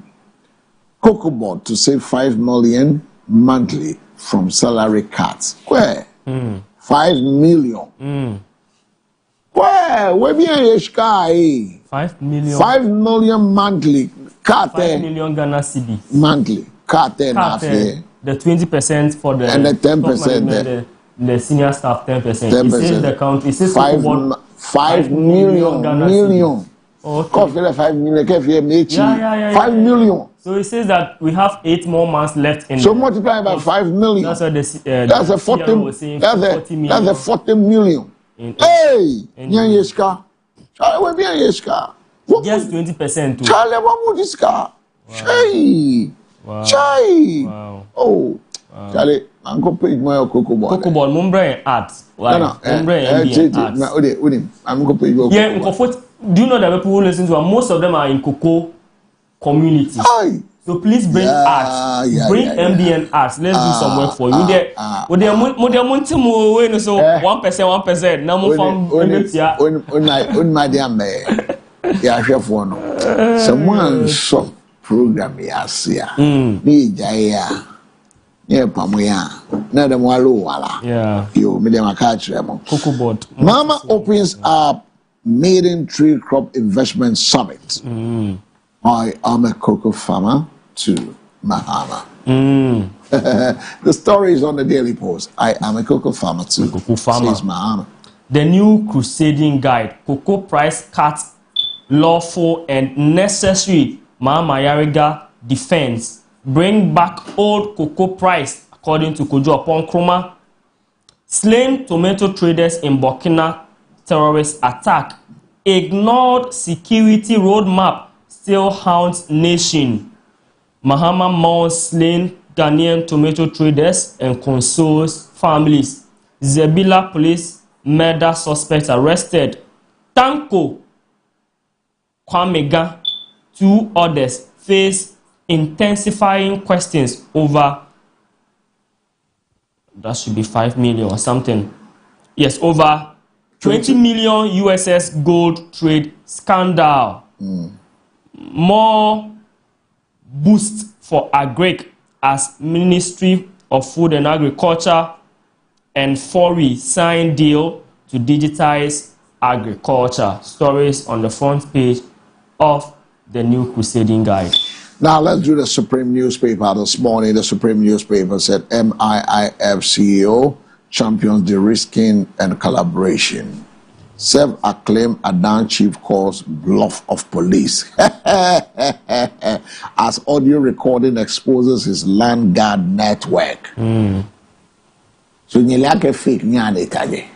Cocoa board to save 5 million monthly from salary cuts. Where? 5 million. Where be a sky? 5 million. 5 million monthly. 5 million Ghana cedi. Monthly. Cut the 20% for the and the 10%. The senior staff 10%. 10%. It says the country. It says 5 million. Ghana cedi. Okay. 5 million. 5 million. So it says that we have 8 more months left in. So multiply by 5 million. That's what that's a 40. That's a 40 million. Hey, Nyanyeska. Charlie, where be Nyanyeska? Just 20% too. Charlie, what would this car? Chai. Oh, Charlie, I'm going to pay my cocoa board. Cocoa board, Mumbre ads. No. I'm going to pay you. Yeah, do you know that people who listen to us, most of them are in cocoa community. So please bring ads. Bring MDN ads. Let's do some work for you. With the 1%. Now move on my dear man. Yeah, chef one. Someone saw program here. Me jaya. Yeah, pamuya. Na dem walu wala. Yeah. Yo, me dem catch them. Cocoa board. Mama opens up maiden tree crop investment summit. I am a cocoa farmer to Mahama. The story is on the Daily Post. I am a cocoa farmer too. Cocoa farmer. Says Mahama. The new crusading guide, cocoa price cuts lawful and necessary. Mahama Yariga defense. Bring back old cocoa price, according to Kojo Upon Kroma. Slain tomato traders in Burkina terrorist attack. ignored security roadmap still haunts nation. Mahama mourns slain Ghanaian tomato traders and consoles families. Zebila police murder suspects arrested. Tanko Kwamega, 2 others face intensifying questions over, that should be 5 million or something. Yes, over 20 million USS gold trade scandal. More boost for Agric as Ministry of Food and Agriculture and Fori sign deal to digitize agriculture. Stories on the front page of the New Crusading Guide. Now let's do the Supreme newspaper this morning. The Supreme newspaper said MIIF CEO champions de-risking and collaboration. Self-acclaimed Adan chief calls bluff of police. As audio recording exposes his land guard network. So nyelake fake nyane kaje.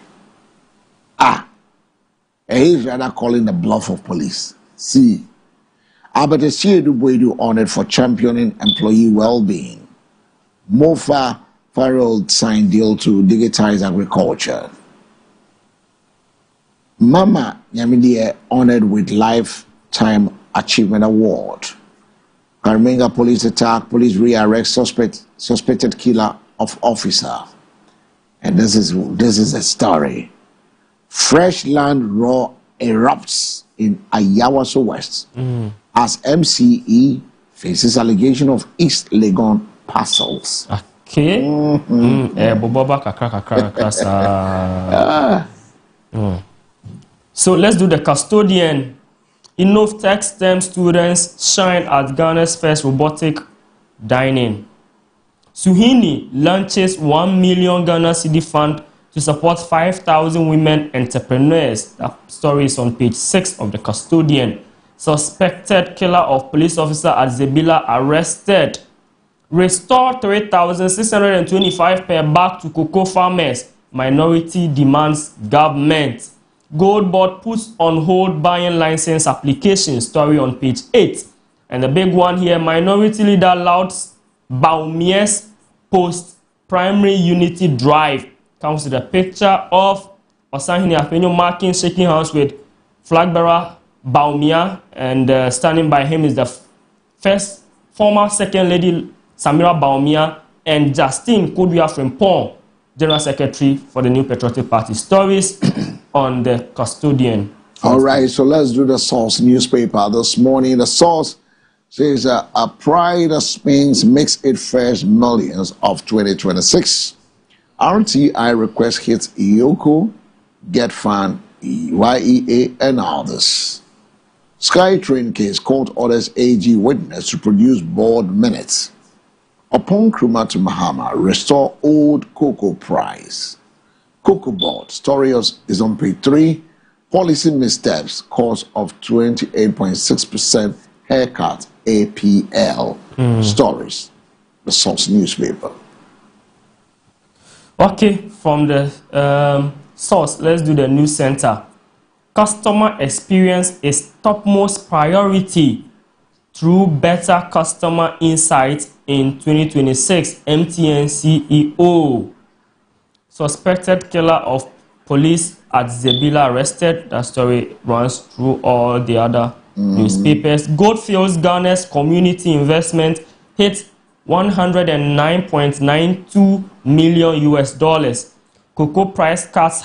He's rather calling the bluff of police. See, Albert Esiedu Boedu honored for championing employee well-being. Mofa Farrell signed deal to digitize agriculture. Mama Nyamidie honored with Lifetime Achievement Award. Karmenga police attack, police rearrest suspected killer of officer. And this is a story. Fresh land raw erupts in Ayawaso West as MCE faces allegation of East Legon parcels. Okay. So let's do the custodian. Innovtech STEM students shine at Ghana's first robotic dining. Suhini launches 1 million Ghana cedi fund to support 5,000 women entrepreneurs. That story is on page 6 of the custodian. Suspected killer of police officer at Zebila arrested. Restore 3,625 per bag to cocoa farmers. Minority demands government. Gold Board puts on hold buying license application. Story on page 8. And the big one here, minority leader louds Baumier's post-primary unity drive. Comes with a picture of Osahini Afenyo marking, shaking hands with flag bearer Baumier, and standing by him is the former second lady Samira Baumier and Justine Kodua Frimpong, General Secretary for the New Patriotic Party. Stories on the custodian. All right, so let's do the Source newspaper this morning. The Source says a Pride Spins makes it first millions of 2026. RTI request hits Iyoko, GetFan, YEA, and others. SkyTrain case court orders AG witness to produce board minutes. Upon Nkrumah to Mahama, restore old cocoa price. Cocoa board story is on page 3. Policy missteps cause of 28.6% haircut APL. Stories. The Source newspaper. Okay, from the Source, let's do the news center. Customer experience is topmost priority through better customer insight in 2026. MTN CEO. Suspected killer of police at Zebila arrested. That story runs through all the other newspapers. Goldfields Ghana's community investment hits $109.92 million US. Cocoa price cuts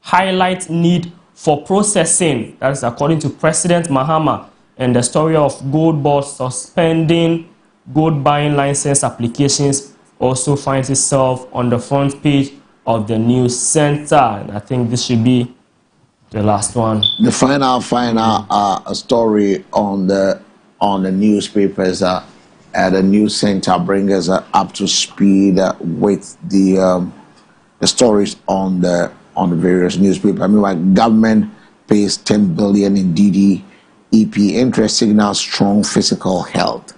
highlight need for processing. That is according to President Mahama. And the story of Gold Board suspending gold buying license applications also finds itself on the front page of the news center. And I think this should be the last one. The final story on the newspapers. The news center brings us up to speed with the stories on the various newspapers. I mean, like government pays 10 billion in DDEP interest signals strong physical health.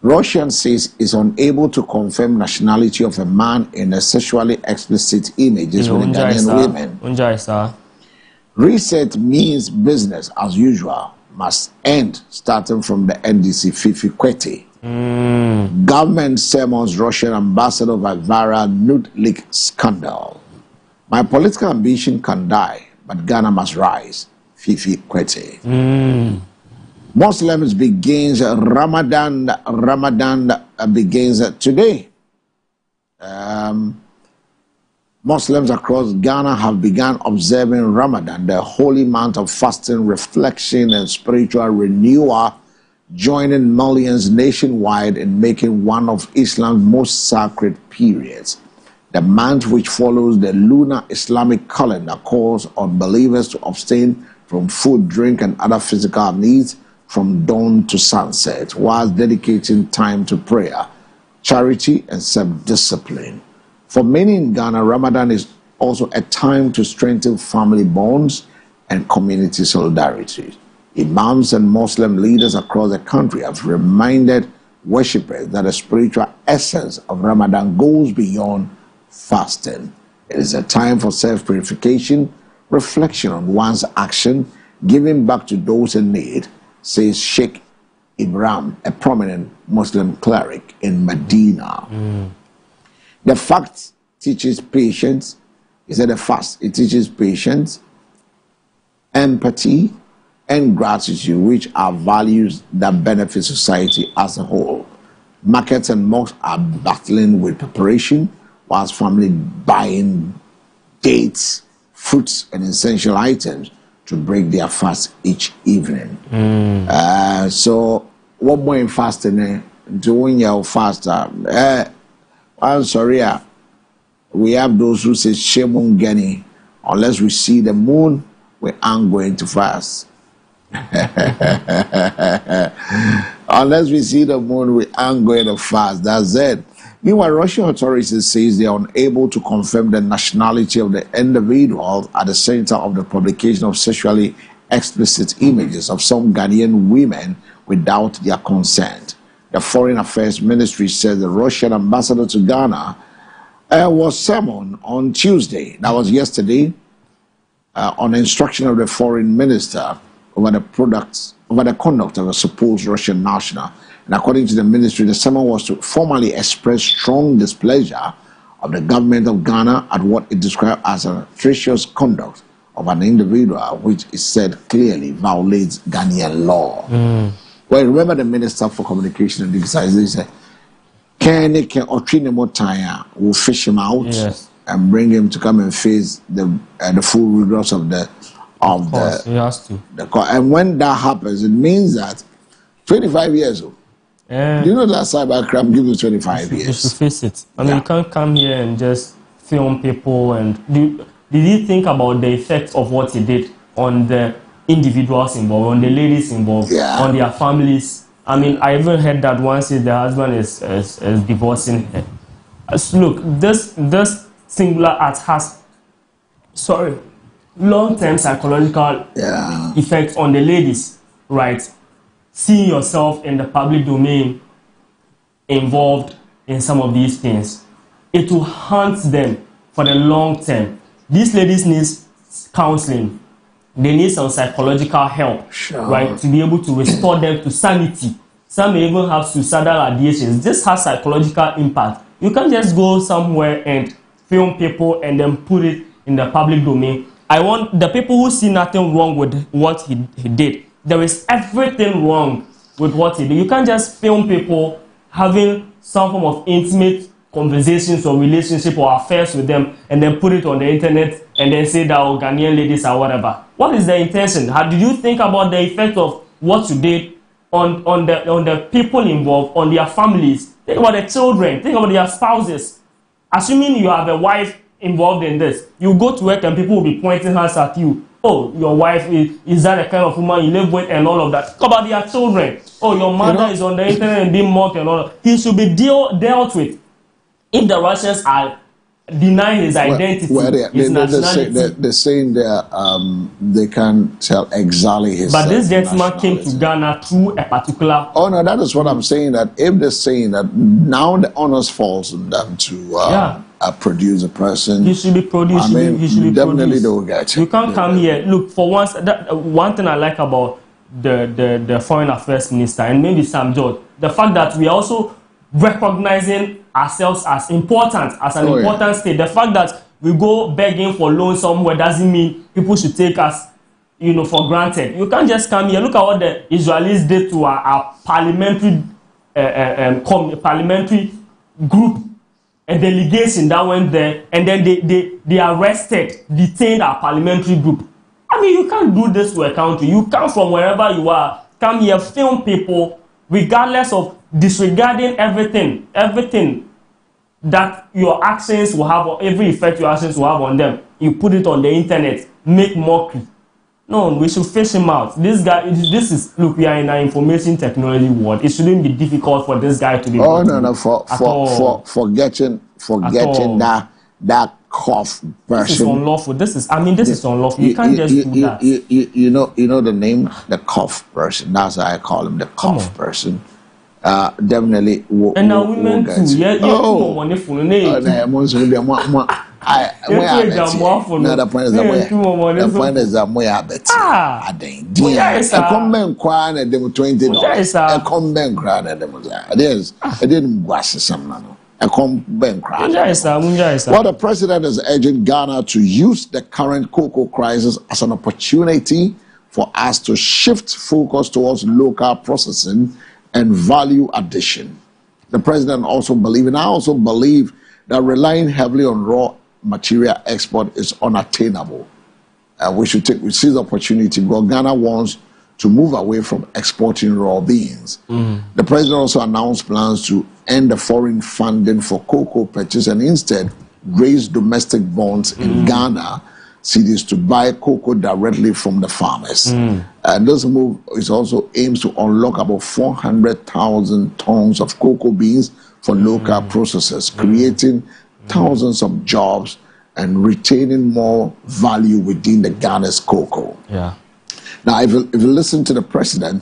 Russian says is unable to confirm nationality of a man in a sexually explicit images with Ghanaian women. Reset means business as usual must end, starting from the NDC Fifi Kwete. Government sermons Russian ambassador by viral nude leak scandal. My political ambition can die, but Ghana must rise. Fifi Kwete. Muslims begins Ramadan. Ramadan begins today. Muslims across Ghana have begun observing Ramadan, the holy month of fasting, reflection, and spiritual renewal, joining millions nationwide in making one of Islam's most sacred periods. The month, which follows the lunar Islamic calendar, calls on believers to abstain from food, drink, and other physical needs from dawn to sunset, whilst dedicating time to prayer, charity, and self-discipline. For many in Ghana, Ramadan is also a time to strengthen family bonds and community solidarity. Imams and Muslim leaders across the country have reminded worshippers that the spiritual essence of Ramadan goes beyond fasting. It is a time for self-purification, reflection on one's action, giving back to those in need, says Sheikh Ibrahim, a prominent Muslim cleric in Medina. The fast teaches patience. He said the fast, it teaches patience, empathy, and gratitude, which are values that benefit society as a whole. Markets and mosques are battling with preparation, whilst family buying dates, fruits, and essential items to break their fast each evening. So, what more in fasting? Doing your fast, I'm sorry, we have those who say, Shemun Geni, unless we see the moon, we aren't going to fast. Unless we see the moon, we aren't going to fast. That's it. Meanwhile, Russian authorities say they are unable to confirm the nationality of the individual at the center of the publication of sexually explicit images of some Ghanaian women without their consent. The Foreign Affairs Ministry says the Russian ambassador to Ghana was summoned on Tuesday, that was yesterday, on instruction of the foreign minister over the conduct of a supposed Russian national. And according to the ministry, the summons was to formally express strong displeasure of the government of Ghana at what it described as a atrocious conduct of an individual, which is said clearly violates Ghanaian law. Well, remember the Minister for Communication and Digitization, he said, will fish him out and bring him to come and face the full rigors of the he has to. And when that happens, it means that 25 years old. Do you know that cybercrime gives you 25 years? You should face it. I mean, you can't come here and just film people. And did he think about the effects of what he did on the individuals involved, on the ladies involved, on their families? I mean, I even heard that once the husband is divorcing her. Look, this singular act has, long-term psychological effects on the ladies, right? Seeing yourself in the public domain involved in some of these things, it will haunt them for the long term. These ladies need counseling. They need some psychological help, right, to be able to restore them to sanity. Some may even have suicidal ideations. This has psychological impact. You can't just go somewhere and film people and then put it in the public domain. I want the people who see nothing wrong with what he did. There is everything wrong with what he did. You can't just film people having some form of intimate conversations or relationship or affairs with them and then put it on the internet and then say that Ghanaian ladies are whatever. What is the intention? How did you think about the effect of what you did on the people involved, on their families? Think about the children. Think about their spouses. Assuming you have a wife involved in this, you go to work and people will be pointing hands at you. Oh, your wife, is that the kind of woman you live with and all of that? Think about their children. Oh, your mother is on the internet and being mocked and all that. He should be dealt with. If the Russians are deny his identity, his nationality. They're saying they can tell exactly his. But this gentleman came to Ghana through a particular. Oh no, that is what I'm saying. That if they're saying that now the honors falls on them to produce a person, he should be produced. I mean, he should be definitely produced. they will get. You can't come here. Look, for once, one thing I like about the foreign affairs minister and maybe Sam George, the fact that we are also recognizing ourselves as important, as an important state. The fact that we go begging for loans somewhere doesn't mean people should take us, for granted. You can't just come here. Look at what the Israelis did to our parliamentary parliamentary group, a delegation that went there, and then they arrested, detained our parliamentary group. I mean, you can't do this to a country. You come from wherever you are, come here, film people, regardless of disregarding everything that your actions will have, or every effect your actions will have on them. You put it on the internet, make mockery. No, we should fish him out. This guy, look, we are in an information technology world. It shouldn't be difficult for this guy to be. Oh no, for getting that cough person. This is unlawful. This is unlawful. You can't just do that. You know the name, the cough person. That's how I call him, the cough person. Definitely. And now women too. Yeah. Oh. The point is that we are better. I come back crying at them $20. I come back crying at them. I didn't wash some man. I come back crying. Well, the president is urging Ghana to use the current cocoa crisis as an opportunity for us to shift focus towards local processing and value addition. The president also believes, and I also believe, that relying heavily on raw material export is unattainable. We should seize the opportunity, because Ghana wants to move away from exporting raw beans. The president also announced plans to end the foreign funding for cocoa purchase and instead raise domestic bonds in Ghana cedis to buy cocoa directly from the farmers. And this move is also aims to unlock about 400,000 tons of cocoa beans for local processors, creating thousands of jobs and retaining more value within the Ghana's cocoa. Yeah. Now, if you listen to the president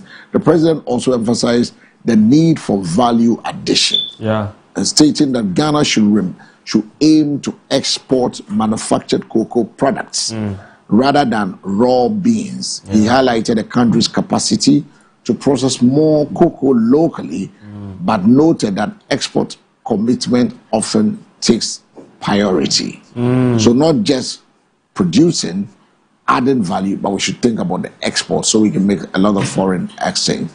also emphasized the need for value addition. Yeah. And stating that Ghana should aim to export manufactured cocoa products rather than raw beans. He highlighted the country's capacity to process more cocoa locally, but noted that export commitment often takes priority. So not just producing, adding value, but we should think about the export so we can make a lot of foreign exchange.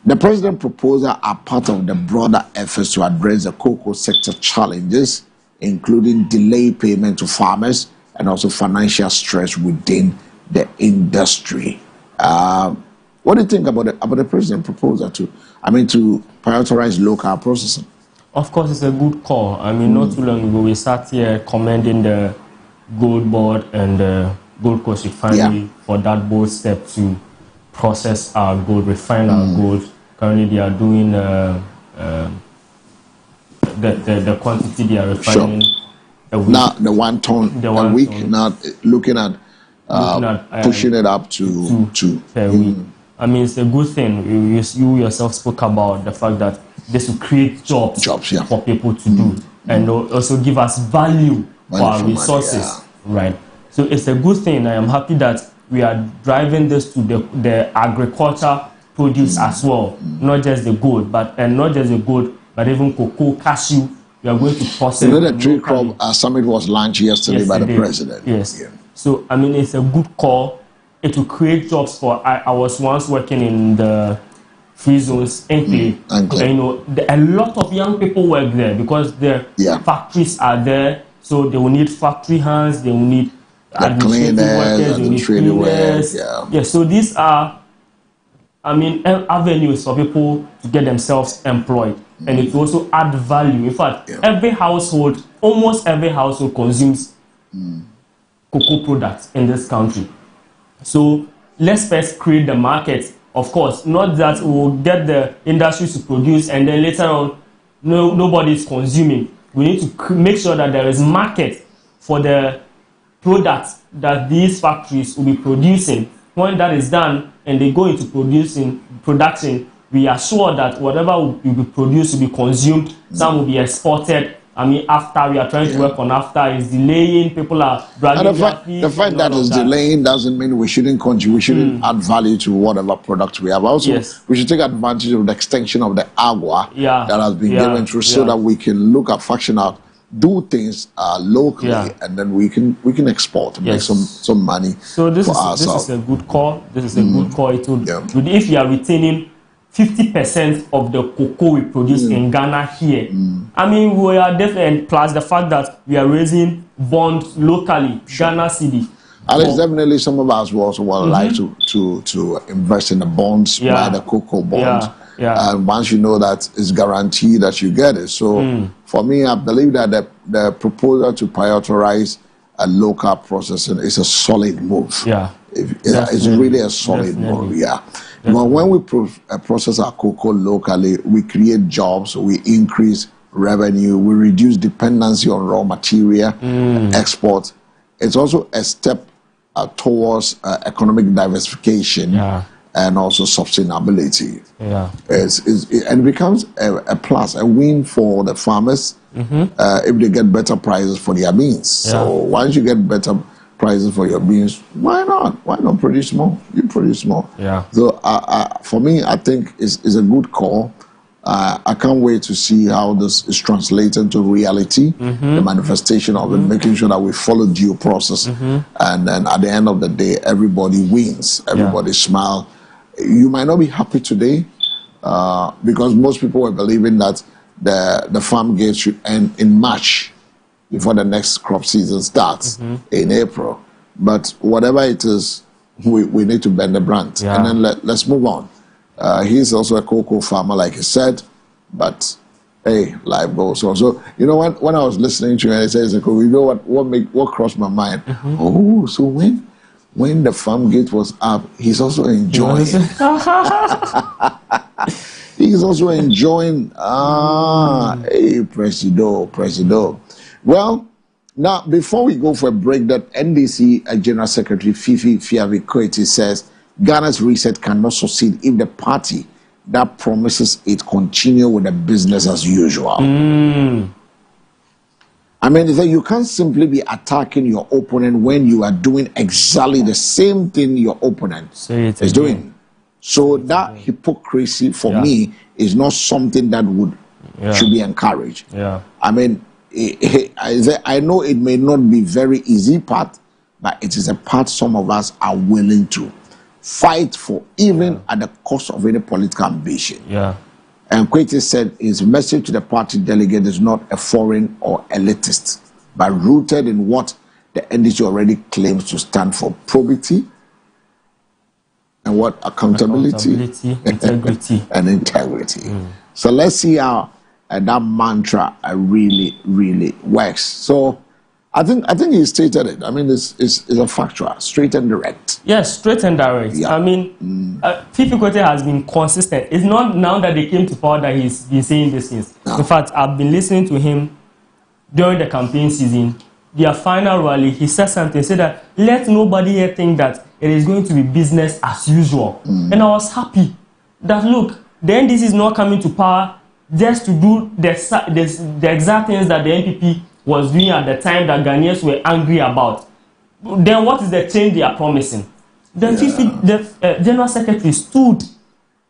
The president's proposals are part of the broader efforts to address the cocoa sector challenges, including delayed payment to farmers and also financial stress within the industry. What do you think about the president's proposal to prioritize local processing? Of course, it's a good call. I mean, not too long ago, we sat here commending the Gold Board and the Gold Coast Refinery for that bold step to process our gold, refine our gold. Currently, they are doing the quantity they are refining. Now, the 1 ton a week. Now, looking at pushing it up to 2 per week. I mean, it's a good thing. You yourself spoke about the fact that this will create jobs for people to do, and also give us value for our resources, right? So it's a good thing. I am happy that we are driving this to the agriculture produce as well, not just the gold, but even cocoa, cashew. We are going to process. The tree crop summit was launched yesterday by the president. Yes. Yeah. So I mean, it's a good call. It will create jobs for. I was once working in the free zones in Clay. A lot of young people work there because the factories are there. So they will need factory hands. They will need administrative workers. They will need cleaners. So these are, avenues for people to get themselves employed, and it will also add value. In fact, almost every household consumes cocoa products in this country. So let's first create the market. Of course, not that we'll get the industry to produce and then later on nobody is consuming. we need to make sure that there is market for the products that these factories will be producing. When that is done and they go into production, we are sure that whatever will be produced will be consumed. Some will be exported. I mean, after we are trying to work on after is delaying. People are dragging the fact that it's delaying doesn't mean we shouldn't contribute. We shouldn't add value to whatever product we have. Also, we should take advantage of the extension of the AGWA that has been given through, so that we can look at faction out, do things locally, and then we can export and make some money. So this is a good call. This is a good call. It would, if you are retaining 50% of the cocoa we produce in Ghana here. I mean, we are definitely, and plus the fact that we are raising bonds locally, Ghana City. Alex, definitely some of us will also want like to invest in the bonds, buy the cocoa bonds. And once you know that it's guaranteed that you get it. So for me, I believe that the proposal to prioritize a local processing is a solid move. It's really a solid move. But when we process our cocoa locally, we create jobs, we increase revenue, we reduce dependency on raw material, export. It's also a step towards economic diversification and also sustainability. And it becomes a plus, a win for the farmers if they get better prices for their beans. So once you get better prices for your beans, why not? Why not produce more? You produce more. So for me, I think it's a good call. I can't wait to see how this is translated to reality, the manifestation of it, making sure that we follow due process. And then at the end of the day, everybody wins. Everybody smile. You might not be happy today because most people were believing that the farm gate should end in March, before the next crop season starts in April. But whatever it is, we need to bend the brand. And then let's move on. He's also a cocoa farmer, like he said, but hey, life goes on. So, you know, when I was listening to you and he says, you know what crossed my mind? Oh, so when the farm gate was up, he's also enjoying. He's also enjoying. Hey, Presido. Well, now, before we go for a break, that NDC General Secretary Fifi Fiavi-Koiti says Ghana's reset cannot succeed if the party that promises it continue with the business as usual. I mean, you can't simply be attacking your opponent when you are doing exactly the same thing your opponent is doing. So that hypocrisy, for me, is not something that should be encouraged. I mean, I know it may not be very easy part, but it is a part some of us are willing to fight for, even at the cost of any political ambition. And Koiti said his message to the party delegate is not a foreign or elitist, but rooted in what the NDC already claims to stand for: probity and what accountability integrity. And integrity. So let's see how that mantra really works. So I think he stated it. I mean, it's a factual, straight and direct. Yes, straight and direct. I mean, Fifi Koiti has been consistent. It's not now that they came to power that he's been saying these things. In fact, I've been listening to him during the campaign season. Their final rally, he said something. He said that let nobody here think that it is going to be business as usual. And I was happy that, look, the NDC is not coming to power just to do the exact things that the NPP was doing at the time that Ghanaians were angry about. Then what is the change they are promising? Then the General Secretary stood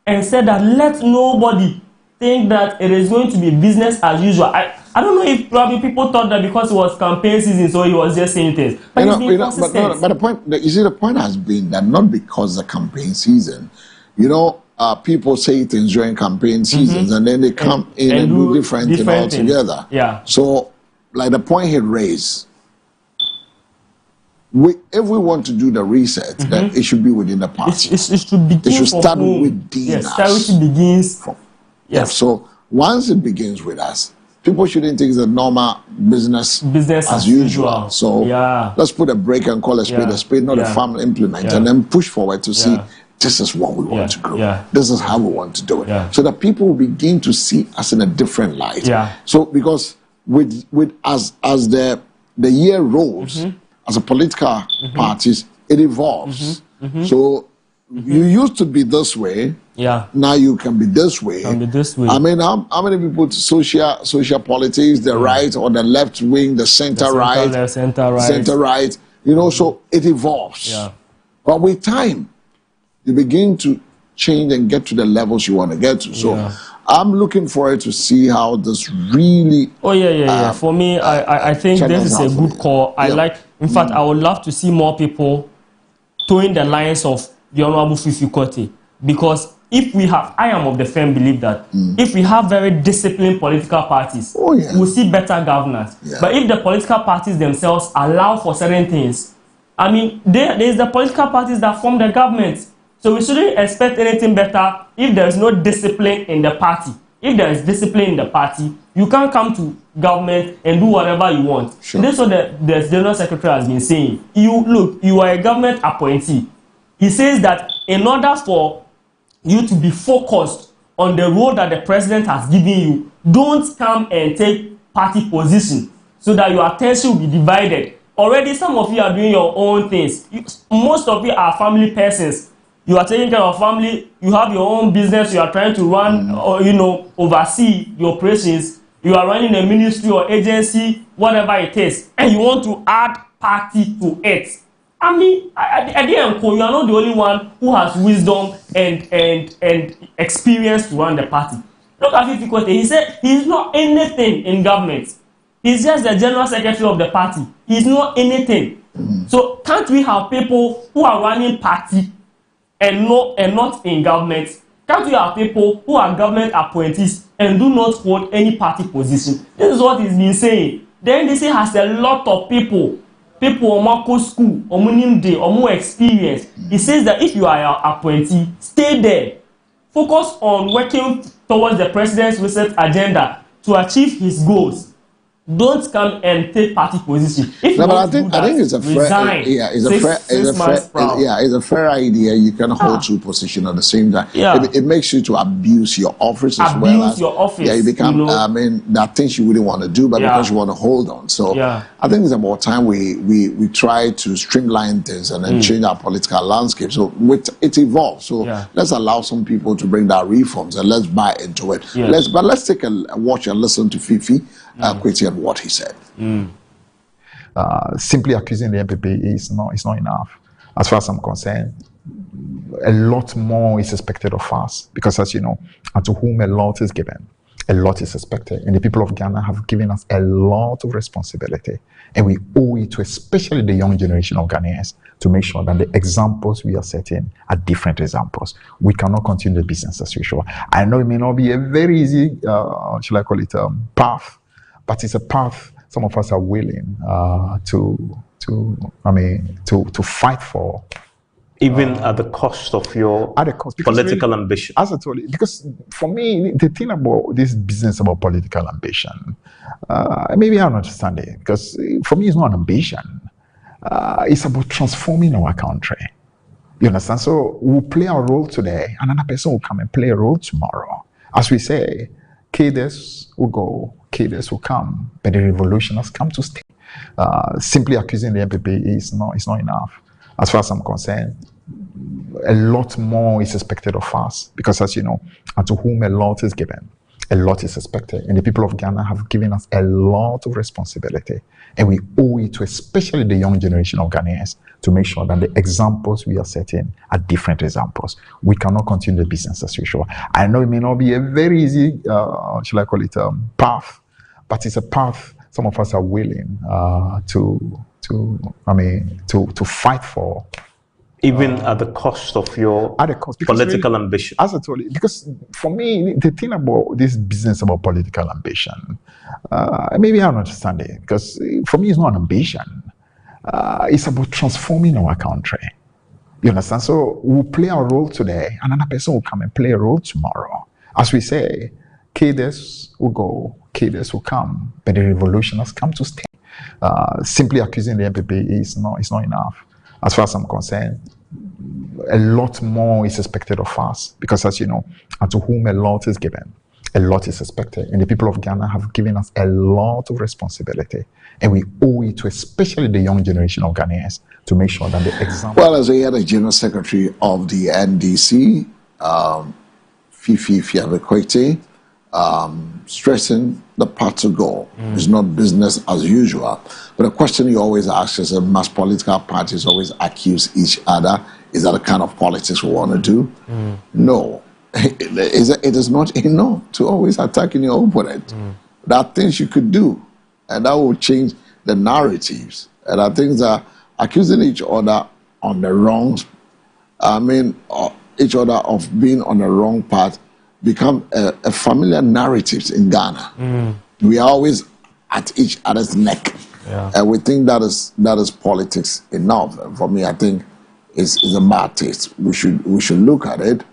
and said that let nobody think that it is going to be business as usual. I don't know if probably people thought that because it was campaign season, so he was just saying things. But but the point, the point has been that not because the campaign season, people say things during campaign seasons and then they come in and do different things altogether. So, like the point he raised, if we want to do the reset, then it should be within the party. It should begin. It should start within us. Charity begins. So once it begins with us, people shouldn't think it's a normal business as usual. So let's put a break and call a spade, not a farm implement, and then push forward to see this is what we want to grow. This is how we want to do it. So that people will begin to see us in a different light. So because with as the year rolls, as a political parties, it evolves. So you used to be this way. Yeah. Now you can be this way. Can be this way. I mean, how many people put social politics, the right or the left wing, the center right, left, center right. center right? You know, so it evolves. Yeah. But with time, you begin to change and get to the levels you want to get to. So I'm looking forward to see how this really. Oh yeah. For me, I think this is a good call. I like. In fact, I would love to see more people towing the lines of the Honorable Fifi Korte, because I am of the firm belief that if we have very disciplined political parties, we'll see better governance. Yeah. But if the political parties themselves allow for certain things, I mean, there's the political parties that form the government. So we shouldn't expect anything better if there is no discipline in the party. If there is discipline in the party, you can't come to government and do whatever you want. Sure. This is what the General Secretary has been saying. You are a government appointee. He says that in order for you to be focused on the role that the president has given you, don't come and take party position so that your attention will be divided. Already some of you are doing your own things. Most of you are family persons. You are taking care of family, you have your own business, you are trying to run or oversee the operations, you are running a ministry or agency, whatever it is, and you want to add party to it. I mean, at the end, you are not the only one who has wisdom and experience to run the party. Look at Fifi Korte. He said he's not anything in government. He's just the general secretary of the party. He's not anything. So can't we have people who are running party and not in government? Can't we have people who are government appointees and do not hold any party position? This is what he's been saying. The NDC has a lot of people Omako school, Omunim Day, Omu experience. He says that if you are an appointee, stay there. Focus on working towards the president's recent agenda to achieve his goals. Don't come and take party position. If no, but I think it's a fair, it's a fair idea. You can hold two positions at the same time. Yeah. It makes you to abuse your office as well. Abuse your office. Yeah, you become. I mean, there are things you wouldn't want to do, but because you want to hold on. So I think it's about time we try to streamline things and then change our political landscape. So it evolves. So let's allow some people to bring their reforms and let's buy into it. Yeah. Let's take a watch and listen to Fifi Korte and what he said. Simply accusing the NPP is not enough. As far as I'm concerned, a lot more is expected of us, because as you know, and to whom a lot is given, a lot is expected. And the people of Ghana have given us a lot of responsibility. And we owe it to especially the young generation of Ghanaians to make sure that the examples we are setting are different examples. We cannot continue the business as usual. I know it may not be a very easy, shall I call it, path, but it's a path some of us are willing to fight for. Even at the cost of your political ambition. As I told you, because for me, the thing about this business about political ambition, maybe I don't understand it, because for me, it's not an ambition. It's about transforming our country. You understand? So we'll play our role today, another person will come and play a role tomorrow. As we say, cadres will go, cadres will come, but the revolution has come to stay. Simply accusing the NPP is not enough. As far as I'm concerned, a lot more is expected of us, because as you know, and to whom a lot is given, a lot is expected. And the people of Ghana have given us a lot of responsibility. And we owe it to especially the young generation of Ghanaians to make sure that the examples we are setting are different examples. We cannot continue the business as usual. I know it may not be a very easy, shall I call it, path, but it's a path some of us are willing to fight for. Even at the cost of your political ambition. As I told you, because for me, the thing about this business about political ambition, maybe I don't understand it, because for me, it's not an ambition. It's about transforming our country. You understand? So we'll play our role today, another person will come and play a role tomorrow. As we say, cadres will go, cadres will come, but the revolution has come to stay. Simply accusing the NPP is not enough. As far as I'm concerned, a lot more is expected of us, because as you know, and to whom a lot is given, A lot is expected, and the people of Ghana have given us a lot of responsibility, and we owe it to especially the young generation of Ghanaians to make sure that the example. Well, as we had the General Secretary of the NDC, Fifi Fiabekwete, stressing the path to go. It's not business as usual. But the question you always ask is, must political parties always accuse each other? Is that the kind of politics we want to do? No. It is not enough to always attack your opponent. There are things you could do, and that will change the narratives. And there are things that accusing each other on the wrongs, each other of being on the wrong path, become a familiar narrative in Ghana. We are always at each other's neck, and we think that is politics enough. And for me, I think it's a bad taste. We should look at it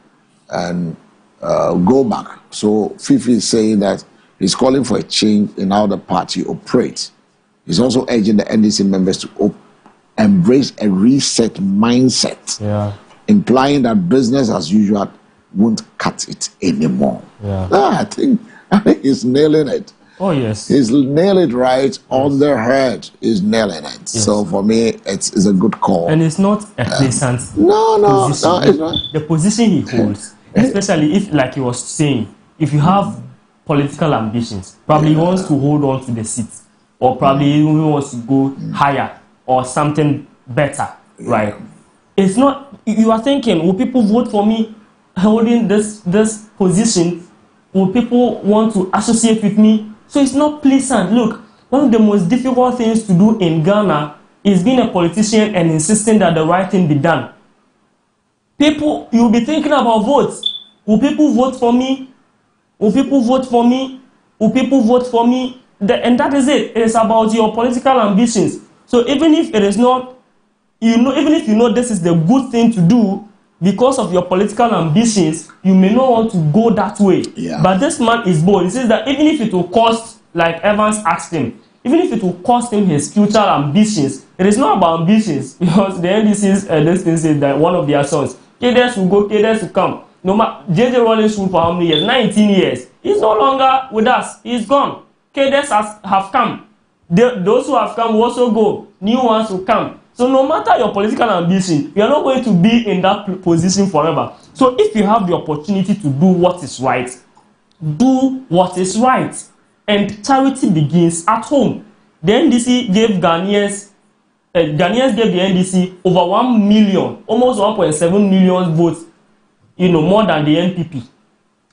and go back. So Fifi is saying that he's calling for a change in how the party operates. He's also urging the NDC members to embrace a reset mindset, implying that business as usual won't cut it anymore. I think he's nailing it. Oh yes, he's nailing it right on the head. He's nailing it. Yes. So for me, it's a good call. And it's not a pleasant position. No, it's not. The position he holds, especially if, like he was saying, if you have political ambitions, probably he wants to hold on to the seat, or probably he wants to go higher or something better, right? It's not. You are thinking, will people vote for me holding this position? Will people want to associate with me? So it's not pleasant. Look, one of the most difficult things to do in Ghana is being a politician and insisting that the right thing be done. People, you'll be thinking about votes. Will people vote for me? Will people vote for me? Will people vote for me? And that is it. It is about your political ambitions. So even if it is not, even if you know this is the good thing to do, because of your political ambitions, you may not want to go that way. But this man is bold. He says that even if it will cost, like Evans asked him, even if it will cost him his future ambitions, it is not about ambitions, because the NDC's this thing says that one of their sons, cadets will go, cadets will come. No matter JJ Rawlings ruled for how many years? 19 years. He's no longer with us. He's gone. Cadets have come. Those who have come will also go. New ones will come. So no matter your political ambition, you are not going to be in that position forever. So if you have the opportunity to do what is right, do what is right. And charity begins at home. The NDC gave Ghanaians gave the NDC over 1 million, almost 1.7 million votes, more than the NPP.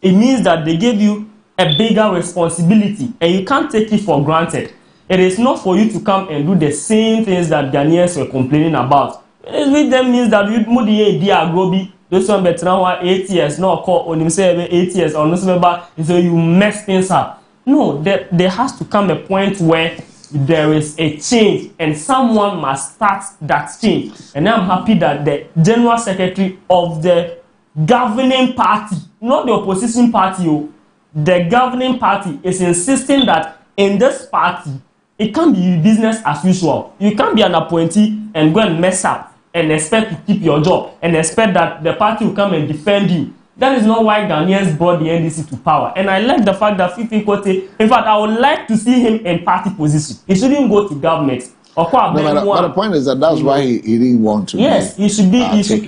It means that they gave you a bigger responsibility, and you can't take it for granted. It is not for you to come and do the same things that Ghanaians were complaining about. With them means that you must be a groby. Those one better now 8 years, no call on himself 8 years or no so you mess things up. No, there has to come a point where there is a change, and someone must start that change. And I'm happy that the General Secretary of the governing party, not the opposition party, the governing party is insisting that in this party, it can't be business as usual. You can't be an appointee and go and mess up and expect to keep your job and expect that the party will come and defend you. That is not why Ghanaians brought the NDC to power. And I like the fact that Fifi Kote, in fact, I would like to see him in party position. He shouldn't go to government. But the point is that's why he didn't want to. Yes, he should be.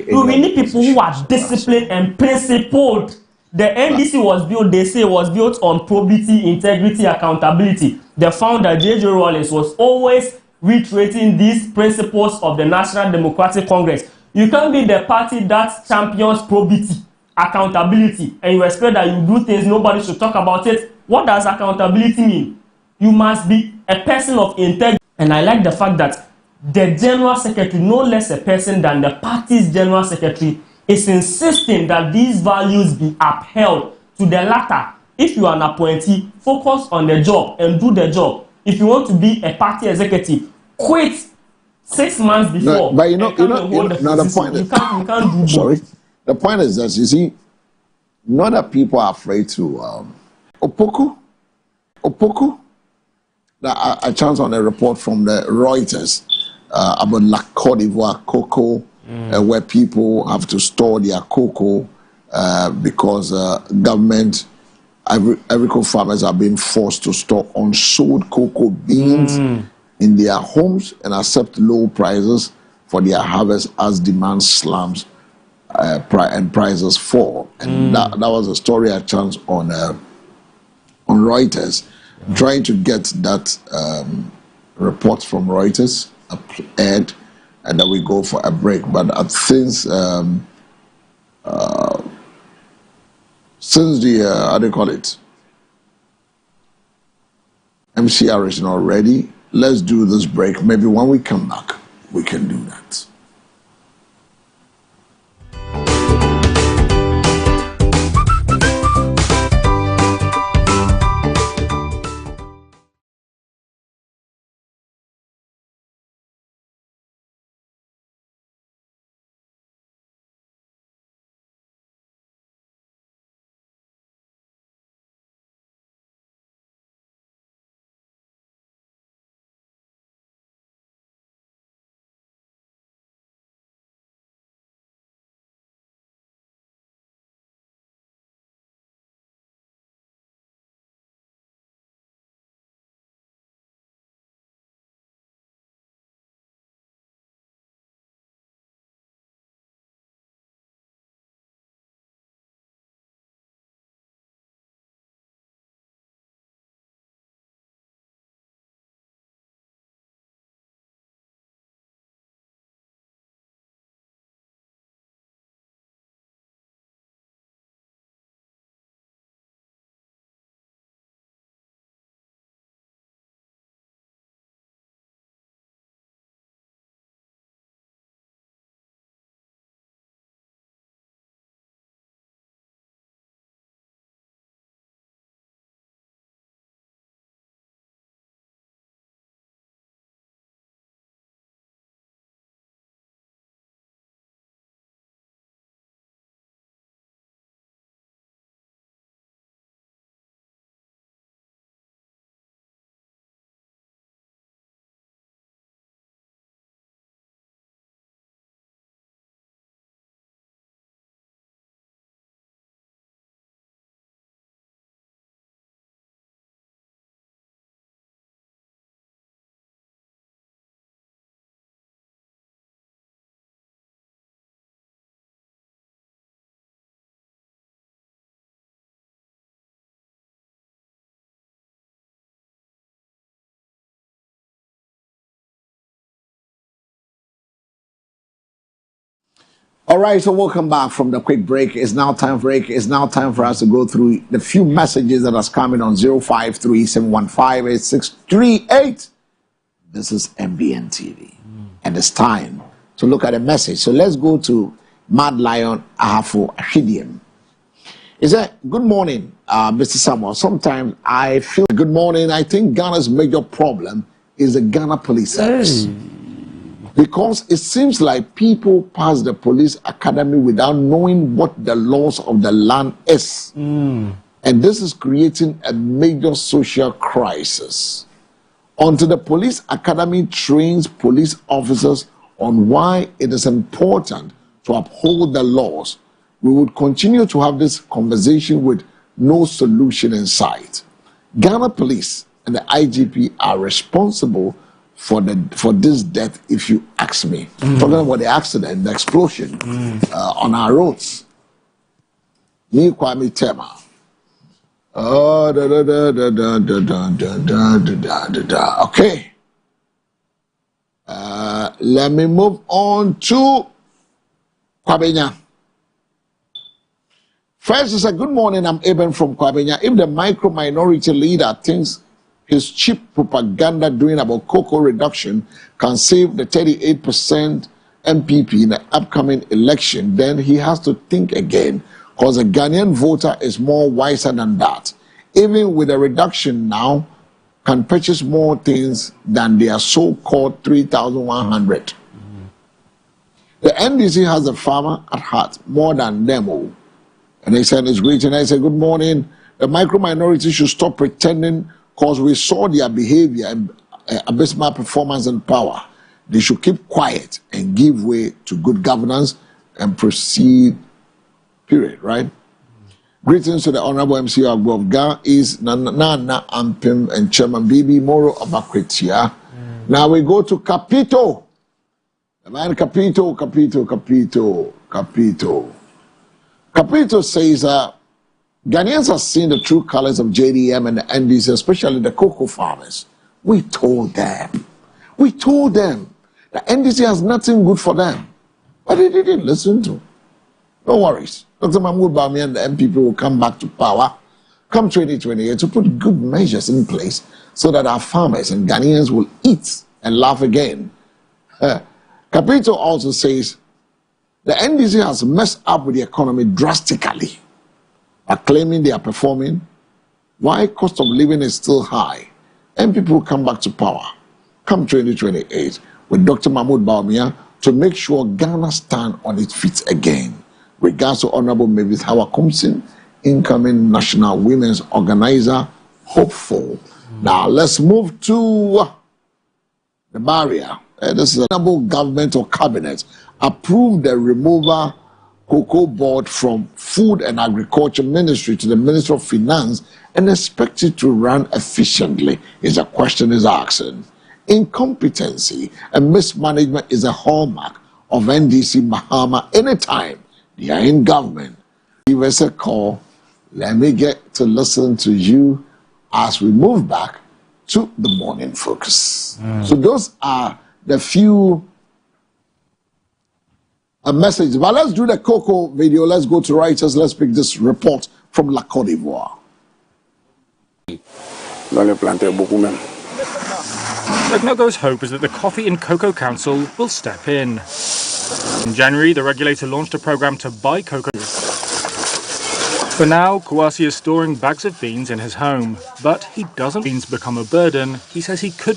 We need people who are disciplined and principled. The NDC was built, they say, was built on probity, integrity, accountability. The founder, JJ Rawlings, was always reiterating these principles of the National Democratic Congress. You can't be the party that champions probity, accountability, and you expect that you do things, nobody should talk about it. What does accountability mean? You must be a person of integrity. And I like the fact that the General Secretary, no less a person than the party's General Secretary, is insisting that these values be upheld. To the latter, if you are an appointee, focus on the job and do the job. If you want to be a party executive, quit 6 months before. No, but the point is, you can't do sorry. The point is that, you see, not that people are afraid to Opoku. I chanced on a report from the Reuters about La Côte d'Ivoire cocoa, where people have to store their cocoa because government Ivory farmers are being forced to store unsold cocoa beans in their homes and accept low prices for their harvest as demand slumps and prices fall. And that was a story I chanced on Reuters. I'm trying to get that report from Reuters aired, and then we go for a break. But since the how do you call it, MCR is not ready, let's do this break. Maybe when we come back, we can do that. All right, so welcome back from the quick break. It's now time for us to go through the few messages that are coming on 053-715-8638. This is MBN TV, and it's time to look at a message. So let's go to Mad Lion Ahafo Ashidium. He said, good morning, Mr. Samuel. Sometimes I feel, good morning, I think Ghana's major problem is the Ghana Police Service. Because it seems like people pass the police academy without knowing what the laws of the land is. And this is creating a major social crisis. Until the police academy trains police officers on why it is important to uphold the laws, we would continue to have this conversation with no solution in sight. Ghana Police and the IGP are responsible for this death, if you ask me. Talking about the accident, the explosion on our roads. Me Kwame Tema. Okay. Let me move on to Kwabenya. First, I said, good morning, I'm Eben from Kwabenya. If the micro-minority leader thinks his cheap propaganda doing about cocoa reduction can save the 38% MPP in the upcoming election, then he has to think again, because the Ghanaian voter is more wiser than that. Even with a reduction now, can purchase more things than their so-called 3,100. The NDC has the farmer at heart more than them all. And they said it's great, and I said, good morning. The micro-minority should stop pretending, because we saw their behavior and abysmal performance and power. They should keep quiet and give way to good governance and proceed, period, right? Greetings to the Honorable MC of Ga is Nana Ampim and Chairman Bibi Moro of Akritia. Now we go to Capito. The man Capito says Ghanaians have seen the true colors of JDM and the NDC, especially the cocoa farmers. We told them that NDC has nothing good for them, but they didn't listen to. No worries. Dr. Mahmoud Bawumia and the MPP will come back to power come 2028 to put good measures in place so that our farmers and Ghanaians will eat and laugh again. Capito also says the NDC has messed up with the economy drastically by claiming they are performing. Why cost of living is still high and people will come back to power come 2028 with Dr. Mahmoud Bawumia to make sure Ghana stand on its feet again. Regards to Honorable Mavis Hawa Kumsin, incoming National Women's Organizer, hopeful. Now let's move to the barrier. This is a Honorable Government or Cabinet approved the removal Cocoa Board from Food and Agriculture Ministry to the Ministry of Finance and expected to run efficiently. Is a question is asking. Incompetency and mismanagement is a hallmark of NDC Mahama anytime they are in government. Give us a call. Let me get to listen to you as we move back to the morning focus. So those are the few messages. But let's do the cocoa video. Let's go to Reuters. Let's pick this report from La Côte d'Ivoire. Ognogo's hope is that the Coffee and Cocoa Council will step in. In January, the regulator launched a program to buy cocoa. For now, Kouassi is storing bags of beans in his home, but he doesn't want beans become a burden. He says he could